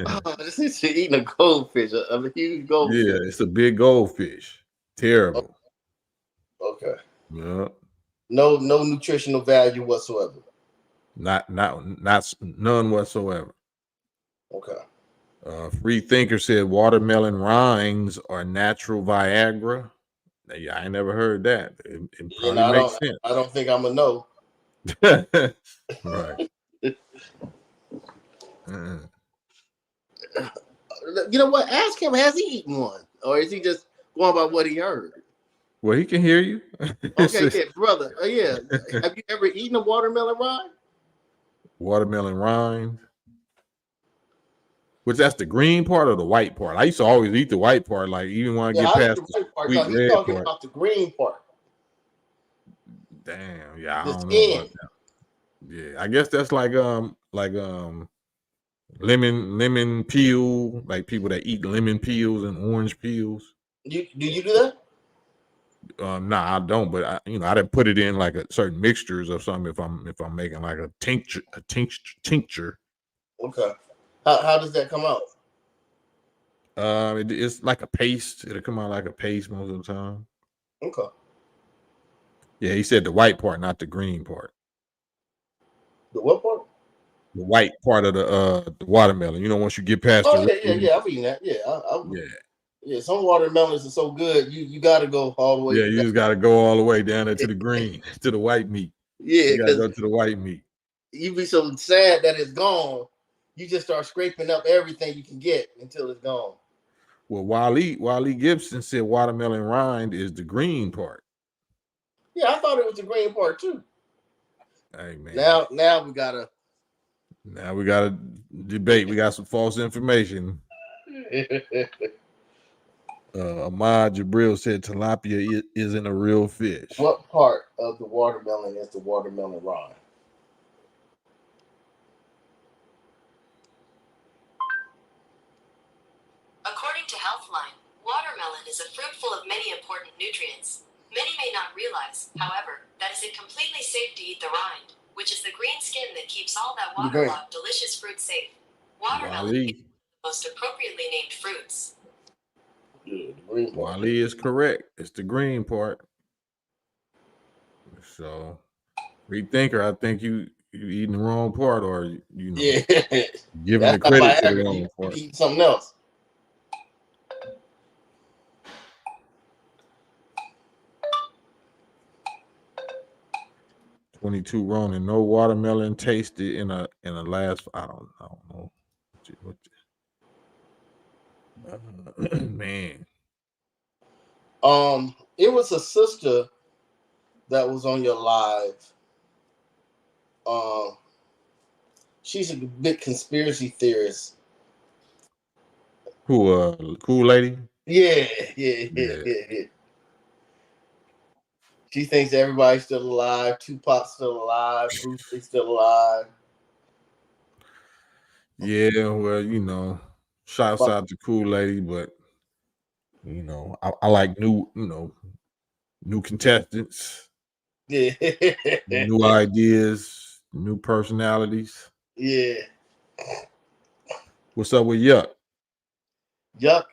Oh, this is eating a goldfish, a huge Yeah, goldfish. it's a big goldfish. Terrible. Okay. Yeah. No nutritional value whatsoever. Not none whatsoever. Okay. Free thinker said watermelon rinds are natural Viagra. Now, yeah, I ain't never heard that. It And probably makes sense. I don't think I'm gonna know. Right. Uh, You know what? Ask him, has he eaten one? Or is he just going by what he heard? well, he can hear you. It's Okay, just yeah, brother. Yeah. Have you ever eaten a watermelon rind? watermelon rind. Which that's the green part or the white part? I used to always eat the white part, like even when I Yeah, get I eat past the the white part. sweet No, he's red talking part. about the green part. Damn, yeah, I The don't know skin. about that. Yeah, I guess that's like lemon peel, like people that eat lemon peels and orange peels. You do that? Nah, I don't, but I didn't put it in like a certain mixtures or something if I'm making like a tincture. Okay. How does that come out? It's like a paste. It'll come out like a paste most of the time. Okay. Yeah, he said the white part, not the green part. The what part? The white part of the watermelon. Once you get past the Oh red, yeah. I've eaten that. Yeah, yeah, yeah. Some watermelons are so good, you got to go all the way yeah, you down. just got to go all the way down there to the green, to the white meat. Yeah, You got to because go to the white meat. you be so sad that it's gone. You just start scraping up everything you can get until it's gone. Well, Wally Gibson said watermelon rind is the green part. Yeah, I thought it was the green part too. Hey man, Now we gotta. now we got to debate. We got some false information. Ahmad Jabril said tilapia isn't a real fish. What part of the watermelon is the watermelon rind? According to Healthline, watermelon is a fruit full of many important nutrients. Many may not realize, however, that is it completely safe to eat the rind, which is the green skin that keeps all that waterlogged delicious fruit safe. Watermelon is Wally, the most appropriately named fruits. Yeah, the green part. Wally is correct. It's the green part. So, free thinker, I think you eating the wrong part, or Yeah, giving the that's not credit to the Viagra. You wrong part. eat something else. 22 Ronin, no watermelon tasted in a last. I don't know. Man, It was a sister that was on your live. Um, she's a big conspiracy theorist. who cool lady? Yeah. Yeah, She thinks everybody's still alive. Tupac's still alive. Bruce is still alive. yeah. Well, shouts But out to cool lady, but I like new contestants, yeah, new ideas, new personalities. yeah. What's up with Yuck? Yuck.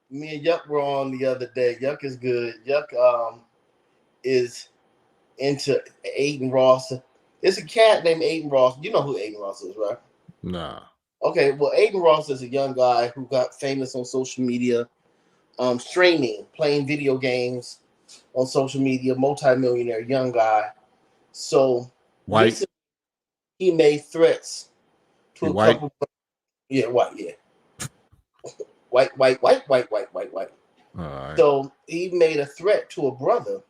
Me and Yuck were on the other day. Yuck is good. Yuck is into Aiden Ross. It's a cat named Aiden Ross. You know who Aiden Ross is, right? Nah. Okay, well, Aiden Ross is a young guy who got famous on social media, streaming, playing video games on social media, multimillionaire young guy. So White? recently he made threats to He a white? couple. Yeah, white, yeah. White. All right. So he made a threat to a brother,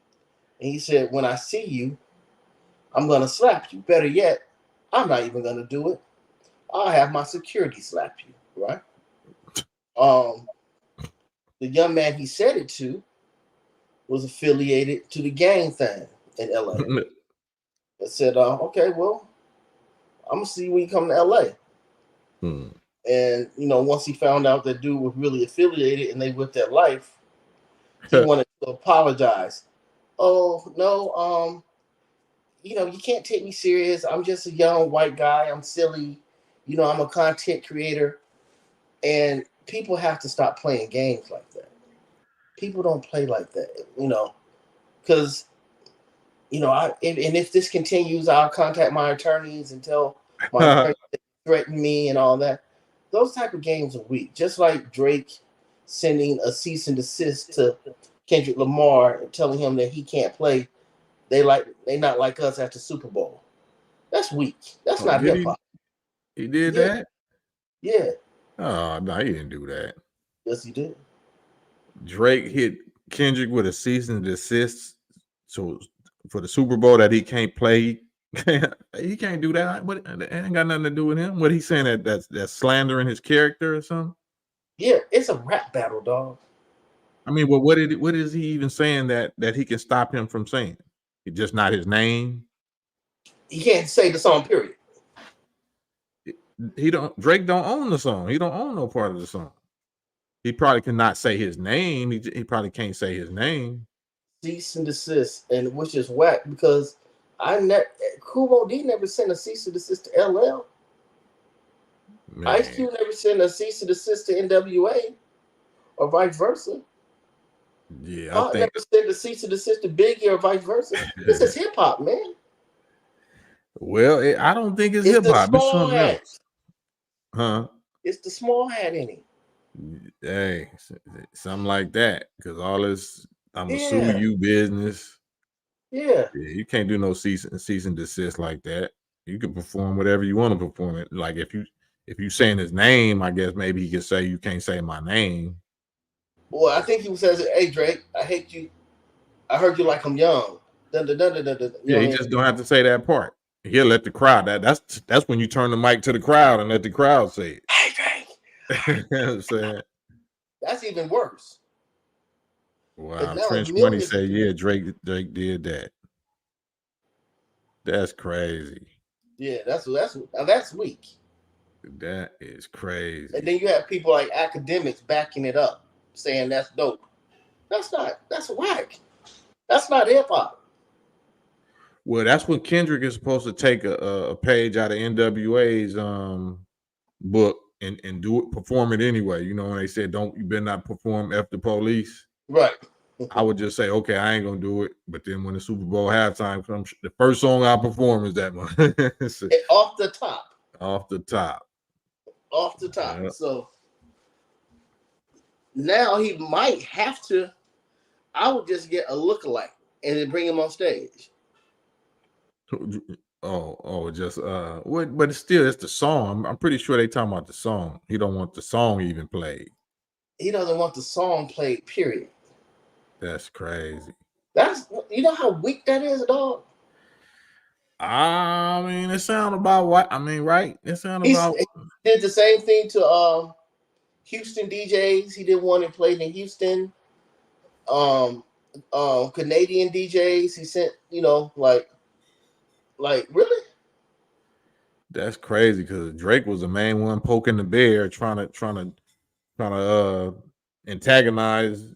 and he said, "When I see you, I'm gonna slap you. Better yet, I'm not even gonna do it. I'll have my security slap you." Right? Um, the young man he said it to was affiliated to the gang thing in LA. I said, "Okay, well, I'm gonna see when you come to LA." Hmm. And once he found out that dude was really affiliated and they with that life, he wanted to apologize. Oh no, you can't take me serious. I'm just a young white guy. I'm silly. I'm a content creator, and people have to stop playing games like that. People don't play like that, because and if this continues, I'll contact my attorneys and tell my attorney to threaten me and all that. Those type of games are weak. Just like Drake sending a cease and desist to Kendrick Lamar and telling him that he can't play. They not like us at the Super Bowl. That's weak. That's Oh, not did hip hop. he did Yeah, that? yeah. Oh no, he didn't do that. Yes, he did. Drake hit Kendrick with a cease and desist. So for the Super Bowl that he can't play, he can't do that. But it ain't got nothing to do with him. What he saying that's slandering his character or something? Yeah, it's a rap battle, dog. I mean, well, what is he even saying that he can stop him from saying? It's just not his name. He can't say the song. Period. Drake don't own the song. He don't own no part of the song. He probably cannot say his name. He probably can't say his name. Cease and desist, and which is whack because Kumo D never sent a cease and desist to LL. Man. Ice Cube never sent a cease and desist to NWA, or vice versa. Yeah, I think never sent a cease and desist to Biggie or vice versa. This is hip hop, man. Well, I don't think it's hip hop. It's something else, huh? It's the small hat in it. Hey, something like that. Because all this, I'm gonna sue you business. Yeah, you can't do no cease and desist like that. You can perform whatever you want to perform it. Like if you saying his name, I guess maybe he could say you can't say my name. Well, I think he says, "Hey Drake, I hate you. I heard you like I'm young." Dun, dun, dun, dun, dun, dun. He just don't have to say that part. He'll let the crowd. That's when you turn the mic to the crowd and let the crowd say it. Hey Drake. You know what I'm saying? That's even worse. Wow, Trench Money say, yeah, Drake did that. That's crazy. Yeah, that's weak. That is crazy. And then you have people like academics backing it up, saying that's dope. That's whack. That's not hip hop. Well, that's what Kendrick is supposed to take a page out of NWA's book and do it, perform it anyway. You know, when they said you better not perform F the police. Right. I would just say, okay, I ain't gonna do it. But then when the Super Bowl halftime comes, the first song I perform is that one. Off the top. Off the top. Yeah. So now he might have to. I would just get a lookalike and then bring him on stage. Just what? But it's the song. I'm pretty sure they talking about the song. He don't want the song even played. He doesn't want the song played. Period. That's crazy. You know how weak that is, dog. I mean, it sounds about what I mean, right? It sounds about. He did the same thing to Houston DJs. He didn't want it played in Houston. Canadian DJs. He sent, like really. That's crazy because Drake was the main one poking the bear, trying to antagonize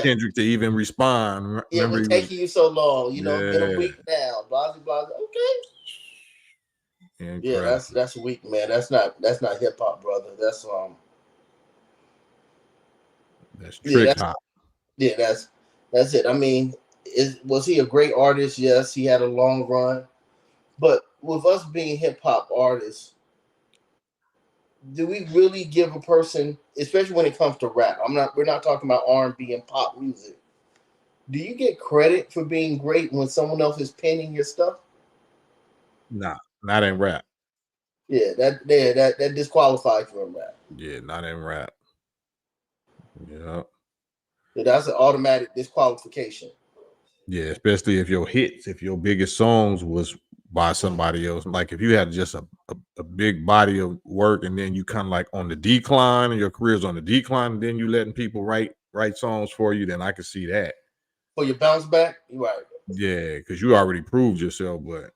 Kendrick to even respond. Yeah, remember taking you so long, been a week now, blah blah. Okay. Incredible. Yeah, that's weak, man. That's not hip hop, brother. That's trick hop. Yeah, that's it. I mean, was he a great artist? Yes, he had a long run. But with us being hip hop artists, do we really give a person, especially when it comes to rap? We're not talking about R&B and pop music. Do you get credit for being great when someone else is penning your stuff? Nah, not in rap. Yeah, that disqualifies you in rap. Yeah, not in rap. Yeah. That's an automatic disqualification. Yeah, especially if your biggest songs was by somebody else. Like if you had just a big body of work and then you kind of like on the decline and your career's on the decline and then you letting people write songs for you, then I could see that. For your bounce back? You're right. Yeah, because you already proved yourself, but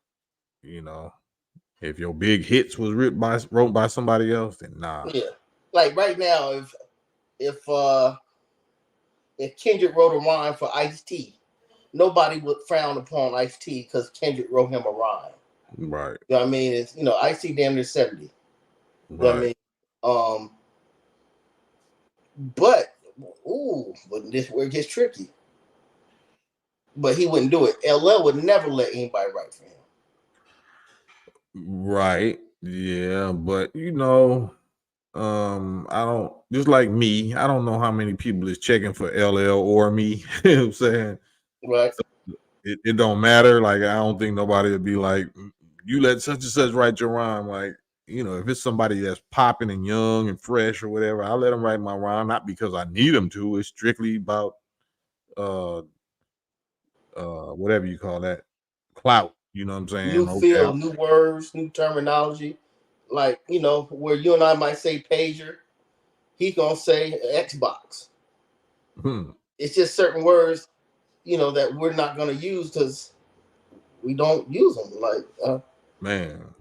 if your big hits was wrote by somebody else, then nah. Yeah. Like right now, if Kendrick wrote a rhyme for Ice-T, nobody would frown upon Ice-T because Kendrick wrote him a rhyme. Right. You know what I mean? It's, Ice-T damn near 70. You know what I Right. mean? But this where it gets tricky. But he wouldn't do it. LL would never let anybody write for him. Right. Yeah, but I don't, just like me, I don't know how many people is checking for LL or me. You know what I'm saying? Right. So it don't matter. Like, I don't think nobody would be like, you let such and such write your rhyme. Like, if it's somebody that's popping and young and fresh or whatever, I'll let them write my rhyme, not because I need them to. It's strictly about whatever you call that, clout. You know what I'm saying? New Okay. feel, new words, new terminology. Like, where you and I might say pager, he's gonna say Xbox. It's just certain words, that we're not gonna use because we don't use them. Like, Man,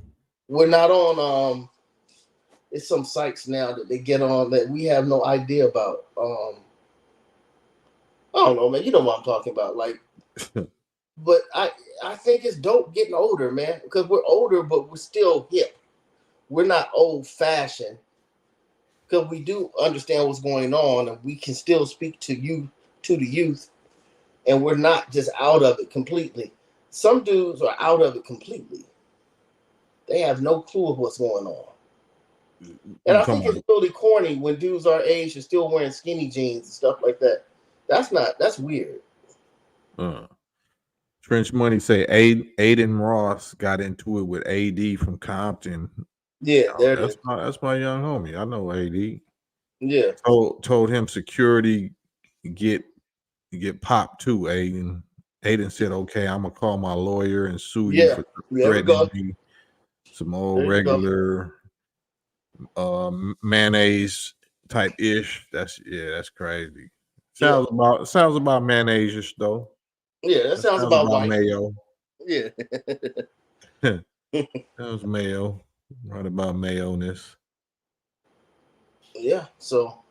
we're not on. It's some sites now that they get on that we have no idea about. I don't know, man. You know what I'm talking about, like. But I think it's dope getting older, man, because we're older, but we're still hip. We're not old fashioned because we do understand what's going on, and we can still speak to the youth, and we're not just out of it completely. Some dudes are out of it completely. They have no clue of what's going on. And I think it's really corny when dudes our age are still wearing skinny jeans and stuff like that. That's weird. French Money say Aiden Ross got into it with AD from Compton. Yeah, that's my young homie. I know AD. Yeah. Told him security get popped too, Aiden. Aiden said, okay, I'm gonna call my lawyer and sue you for threatening me. Some old regular mayonnaise type ish. That's crazy. Sounds about mayonnaise-ish though. Yeah, that sounds about white. Mayo. Yeah. Sounds mayo. Right about mayo-ness. Yeah, so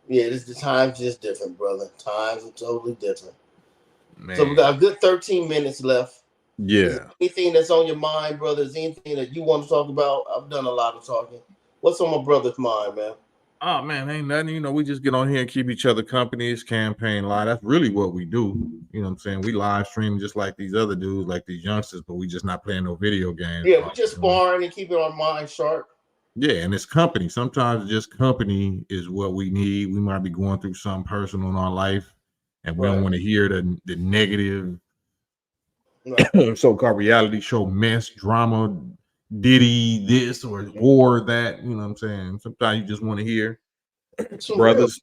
the time's just different, brother. Times are totally different. Man. So we got a good 13 minutes left. Yeah. Anything that's on your mind, brother? Is anything that you want to talk about? I've done a lot of talking. What's on my brother's mind, man? Oh man, ain't nothing. We just get on here and keep each other company. It's Kam-Pain live. That's really what we do. You know what I'm saying? We live stream just like these other dudes, like these youngsters, but we just not playing no video games. Yeah, we just sparring and keeping our mind sharp. Yeah, and it's company. Sometimes just company is what we need. We might be going through something personal in our life, and we don't want to hear the negative so-called reality show mess, drama, Diddy this or war that. You know what I'm saying? Sometimes you just want to hear brothers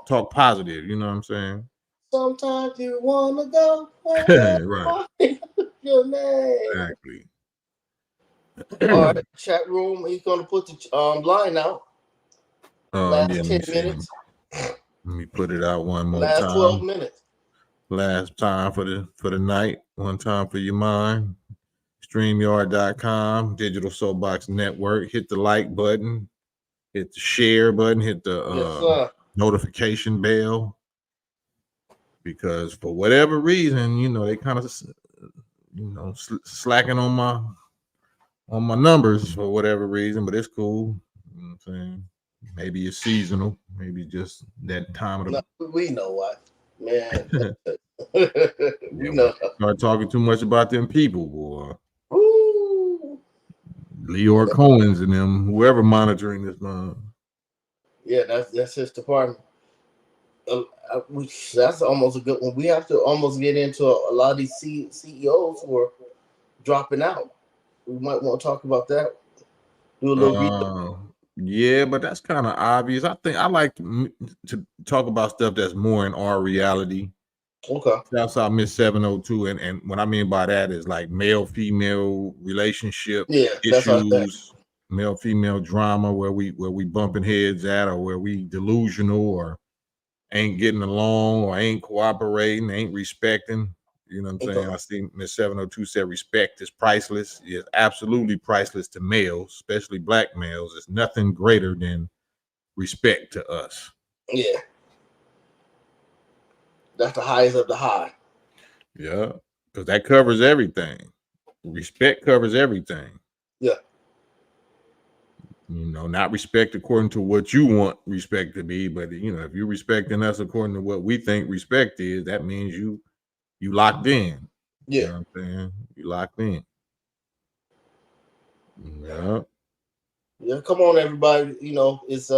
talk positive. You know what I'm saying? Sometimes you want to go right. Your name. Exactly. All right, chat room. He's gonna put the line out. Last 10 minutes. Let me put it out one more time. Last 12 minutes. Last time for the night. One time for your mind. StreamYard.com, Digital Soapbox Network. Hit the like button. Hit the share button. Hit the notification bell. Because for whatever reason, they kind of slacking on my numbers for whatever reason, but it's cool. You know what I'm saying? Maybe it's seasonal. Maybe just that time of the. No, we know why, man. We know. Start talking too much about them people, boy. Ooh. Leor Cohen's and them, whoever monitoring this month. Yeah, that's his department. That's almost a good one. We have to almost get into a lot of these CEOs who are dropping out. We might want to talk about that. Do a little yeah, but that's kind of obvious. I think I like to talk about stuff that's more in our reality. Okay. Shouts out Miss 702, and what I mean by that is like male-female relationship issues, male-female drama where we bumping heads at, or where we delusional, or ain't getting along, or ain't cooperating, ain't respecting. You know what I'm saying? I see Miss 702 said respect is priceless. It's absolutely priceless to males, especially black males. It's nothing greater than respect to us. Yeah. That's the highest of the high. Yeah, because that covers everything. Respect covers everything. Yeah. Not respect according to what you want respect to be, but if you're respecting us according to what we think respect is, that means you locked in. You Yeah. know what I'm saying? You locked in. Yeah. Yeah. Come on, everybody. It's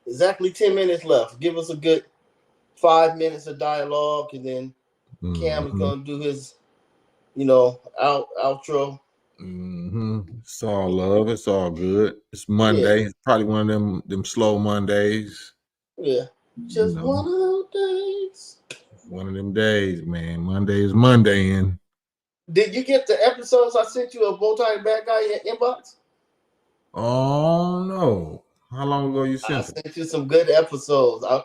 exactly 10 minutes left. Give us a good 5 minutes of dialogue, and then Cam is Mm-hmm. gonna do his, outro. It's all love. It's all good. It's Yeah. Monday. It's probably one of them slow Mondays. Yeah. You Just know, one of those days. one of them days, man. Monday is Monday, and Did you get the episodes I sent you of Multi Bad Guy in inbox? oh no, how long ago you I sent them? sent you some good episodes. I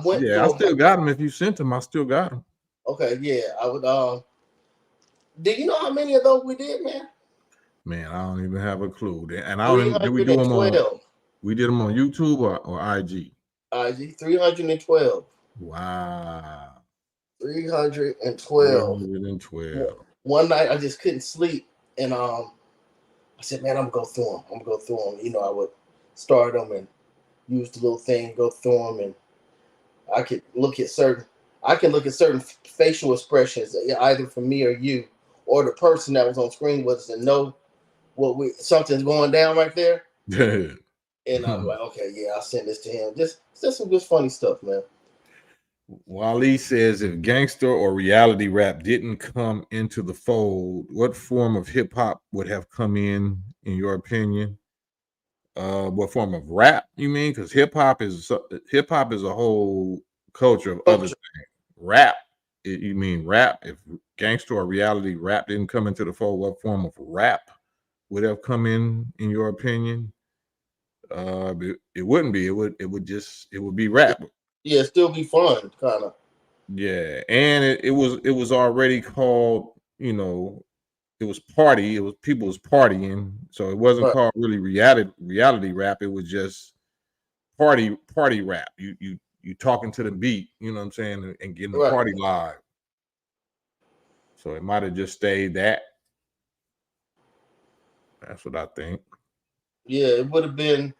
went Yeah, I through them. still got them. If you sent them, I still got them. Okay, yeah. I would. Do you know how many of those we did, man? Man, I don't even have a clue. And I don't Three even, did we hundred do and them on? twelve. We did them on YouTube or IG. IG 312. Wow, 312. 312. One night I just couldn't sleep, and I said, "Man, I'm gonna go through them. I'm gonna go through them." I would start them and use the little thing, go through them, and I could look at certain. I can look at certain facial expressions, either from me or you, or the person that was on screen with us, and know something's going down right there. And I'm like, okay, yeah, I'll send this to him. Just some good funny stuff, man. Wally says, if gangster or reality rap didn't come into the fold, what form of hip hop would have come in your opinion? What form of rap you mean? Because hip hop is a whole culture of other Culture. things. Rap, you mean rap? If gangster or reality rap didn't come into the fold, what form of rap would have come in your opinion? It wouldn't be. It would be rap. Yeah, still be fun, kind of. Yeah, and it was already called, it was party. It was people was partying, so it wasn't Right, called really reality rap. It was just party rap. You talking to the beat, you know what I'm saying, and getting the right. party live. So it might have just stayed that. That's what I think. Yeah, it would have been.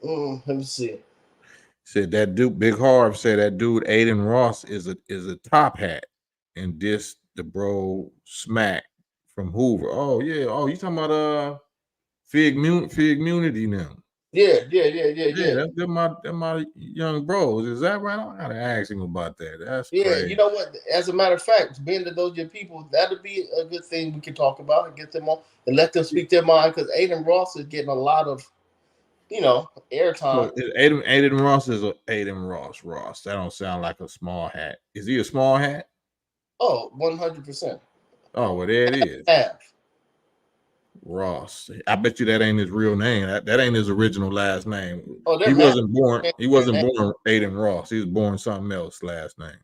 Let me see. Said that dude, Big Harv said that dude Aiden Ross is a top hat, and this the bro Smack from Hoover. Oh yeah. Oh, you talking about Fig Munity now? Yeah, yeah, yeah, yeah, Yeah, yeah. they're my young bros. Is that right? I gotta ask him about that. That's Yeah, crazy. you know what? As a matter of fact, being that those your people, that'd be a good thing we can talk about and get them on and let them speak their mind, because Aiden Ross is getting a lot of, So airtime. Aiden Ross is a Aiden Ross. Ross. That don't sound like a small hat. Is he a small hat? Oh, 100%. Oh, well, there it is. Half. Ross. I bet you that ain't his real name. That ain't his original last name. Oh, He they're mad. wasn't born. He wasn't born Aiden Ross. He was born something else last name.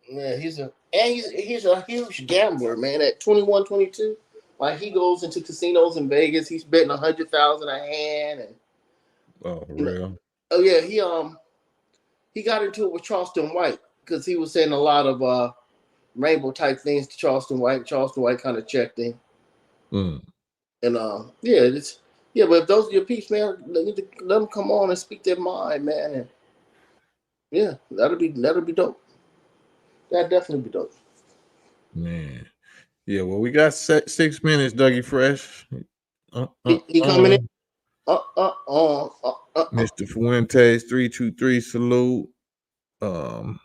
Yeah, he's a huge gambler, man. At 21, 22, like he goes into casinos in Vegas. He's betting 100,000 a hand, and Oh, for you know, real? oh yeah, he got into it with Charleston White because he was saying a lot of rainbow type things to Charleston White. Charleston White kind of checked in, Mm. and yeah, it's yeah. But if those are your peeps, man, let them come on and speak their mind, man, and yeah, that'll be dope. That definitely be dope. Man. Yeah, well, we got 6 minutes, Dougie Fresh. Uh, uh, He coming uh. in. Uh, uh, uh, uh, uh. Mr. Fuentes, 323, salute. Um,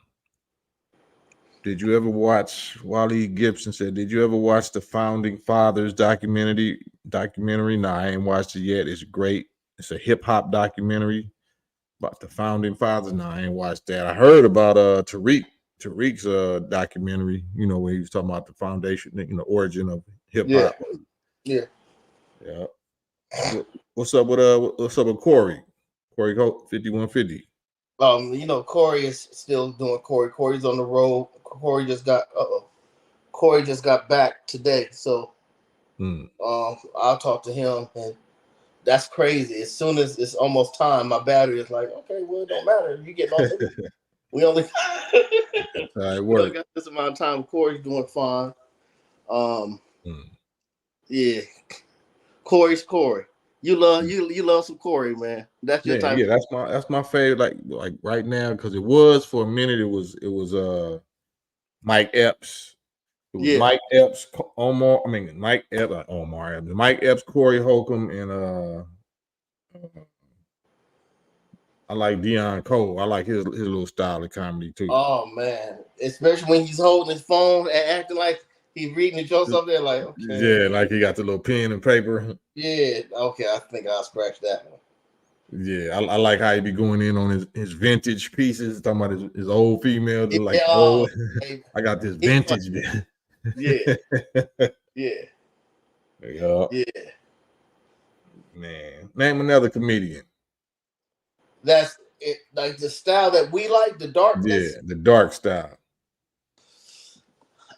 did you ever watch Wally Gibson said, did you ever watch the Founding Fathers documentary? No, I ain't watched it yet. It's great. It's a hip hop documentary about the Founding Fathers. No, I ain't watched that. I heard about Tariq's documentary, when he was talking about the foundation, origin of hip Yeah, hop. yeah. Yeah. What's up with Corey? Corey 5150. Corey is still doing Corey. Corey's on the road. Corey just got back today, so I'll talk to him, and that's crazy. As soon as it's almost time, my battery is like, okay, well, it don't matter. You getting on? We only That's how it We only works. got this amount of time. Corey's doing fine. Um, Mm. yeah, Corey's Corey. You love some Corey, man. That's your Yeah, type. yeah, that's my favorite. Like right now, because it was for a minute. It was Mike Epps. It was Yeah. Mike Epps, Omar. I mean Mike Epps, Omar Epps, Mike Epps, Corey Holcomb, and I like Deion Cole. I like his little style of comedy too. Oh man, especially when he's holding his phone and acting like he's reading the jokes up there. Like, okay, Yeah, like he got the little pen and paper. yeah, okay. I think I'll scratch that one. Yeah, I like how he be going in on his vintage pieces, talking about his old female, like Yeah, old. hey, I got this he's funny. vintage. Yeah, yeah, Yeah, yeah. man. Name another comedian. That's it. Like the style that we like, the darkness. Yeah, the dark style.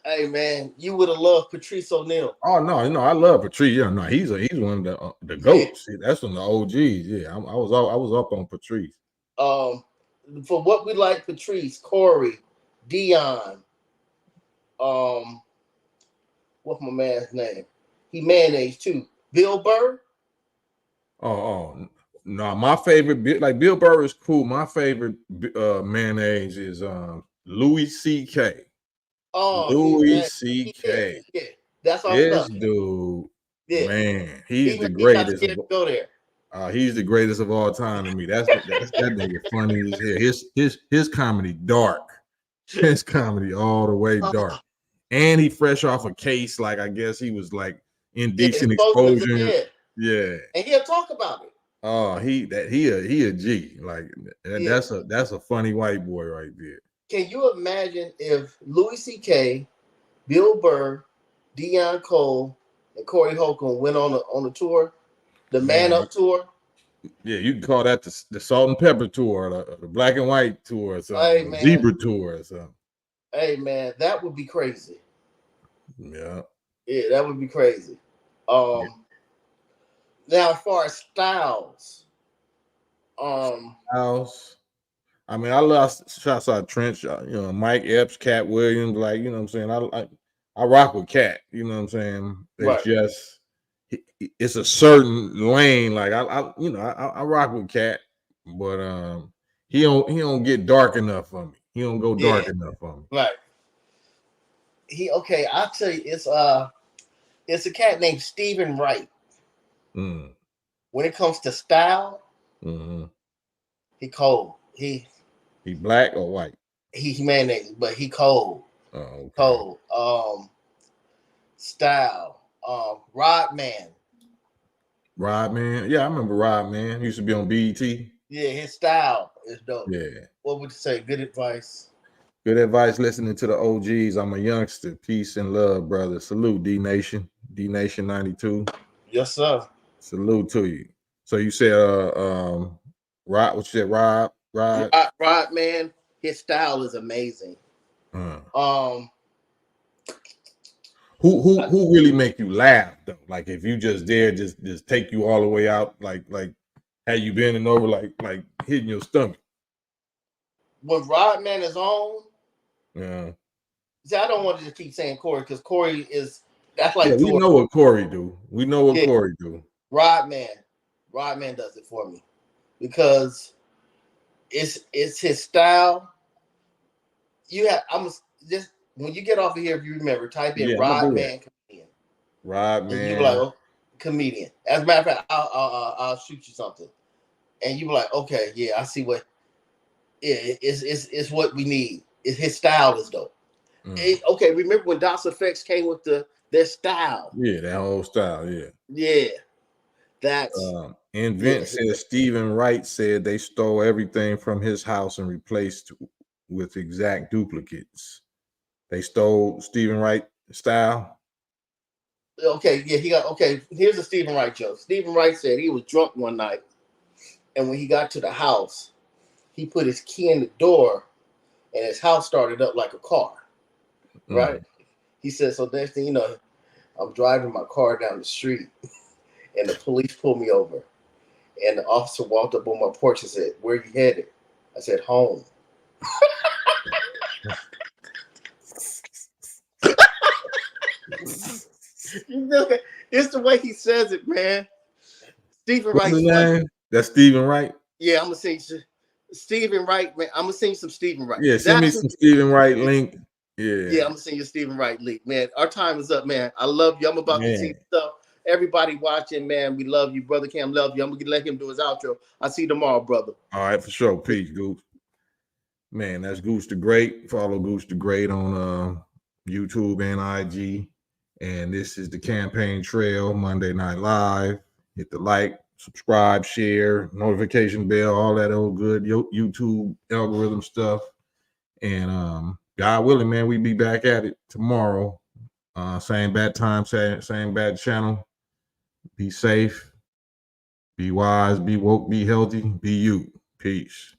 Hey man, you would have loved Patrice O'Neal. Oh no, I love Patrice. Yeah, no, he's one of the Yeah. goats. That's from the OGs. Yeah, I was up on Patrice. For what we like, Patrice, Corey, Dion. What's my man's name? He mayonnaise too. Bill Burr. Oh no, my favorite, like Bill Burr is cool. My favorite mayonnaise is Louis C.K. Oh, Louis yeah, C.K. yeah. That's our This stuff. dude, Yeah, man, he's the he not greatest. scared to go there. He's the greatest of all time to me. That nigga funny as hell. His comedy dark. His comedy all the way dark. And he fresh off a case, like I guess he was like indecent exposure. Yeah. And he'll talk about it. Oh, he a G. Like Yeah. that's a funny white boy right there. Can you imagine if Louis C.K., Bill Burr, Deion Cole, and Corey Holcomb went on a tour, the Man Up tour? Yeah, you can call that the salt and pepper tour, or the black and white tour, or something, Hey, zebra tour, or something. Hey man, that would be crazy. Yeah. Yeah, that would be crazy. Now as far as styles, House. I mean, I love shots out Trench, Mike Epps, Cat Williams, like, you know what I'm saying? I rock with Cat, you know what I'm saying? It's right. just it's a certain lane. Like I rock with Cat, but he don't get dark enough for me. He don't go dark enough for me. Right. I'll tell you, it's a cat named Stephen Wright. Mm. When it comes to style, he cold. He black or white? He mayonnaise, but he cold. Oh, okay. Cold. Style. Rodman. Rodman. Yeah, I remember Rodman. He used to be on BET. Yeah, his style is dope. Yeah. What would you say? Good advice. Good advice listening to the OGs. I'm a youngster. Peace and love, brother. Salute, D Nation. D Nation 92. Yes, sir. Salute to you. So you said Rod, what you said, Rod, man, his style is amazing. Who really make you laugh though? Like if you just dare just take you all the way out, like had you bending over, like hitting your stomach. When Rodman is on, yeah. See, I don't want to just keep saying Corey because Corey that's like we know what Corey do. We know what Corey do. Rodman does it for me because it's his style. Just when you get off of here, if you remember, type in Rodman comedian. Rodman. And you be like, oh, comedian. As a matter of fact, I'll shoot you something, and you be like, okay, yeah, I see what. Yeah, it's what we need. His style is dope. Okay, remember when DOS Effects came with their style? Yeah, that whole style. Yeah. Yeah, that's. Invent says Stephen Wright said they stole everything from his house and replaced with exact duplicates. They stole Stephen Wright style. Okay, yeah, here's a Stephen Wright joke. Stephen Wright said he was drunk one night, and when he got to the house, he put his key in the door, and his house started up like a car. Right? He said, so next thing you know, I'm driving my car down the street, and the police pulled me over, and the officer walked up on my porch and said, "Where you headed?" I said, "Home." It's the way he says it, man. Stephen What's his Wright's funny. name? That's Stephen Wright. Yeah, I'm gonna sing Stephen Wright, man. I'm gonna sing some Stephen Wright. Yeah, send me some Stephen Wright link. Yeah, I'm gonna send you Stephen Wright link, man. Our time is up, man. I love you. I'm about to see stuff. Everybody watching, man. We love you, brother Cam. Love you. I'm gonna let him do his outro. I'll see you tomorrow, brother. All right, for sure. Peace, Goose. Man, that's Goose the Great. Follow Goose the Great on YouTube and IG. And this is the Kam-Pain Trail, Monday Night Live. Hit the like, subscribe, share, notification bell, all that old good YouTube algorithm stuff. And God willing, man, we be back at it tomorrow. Same bad time, same bad channel. Be safe, be wise, be woke, be healthy, be you. Peace.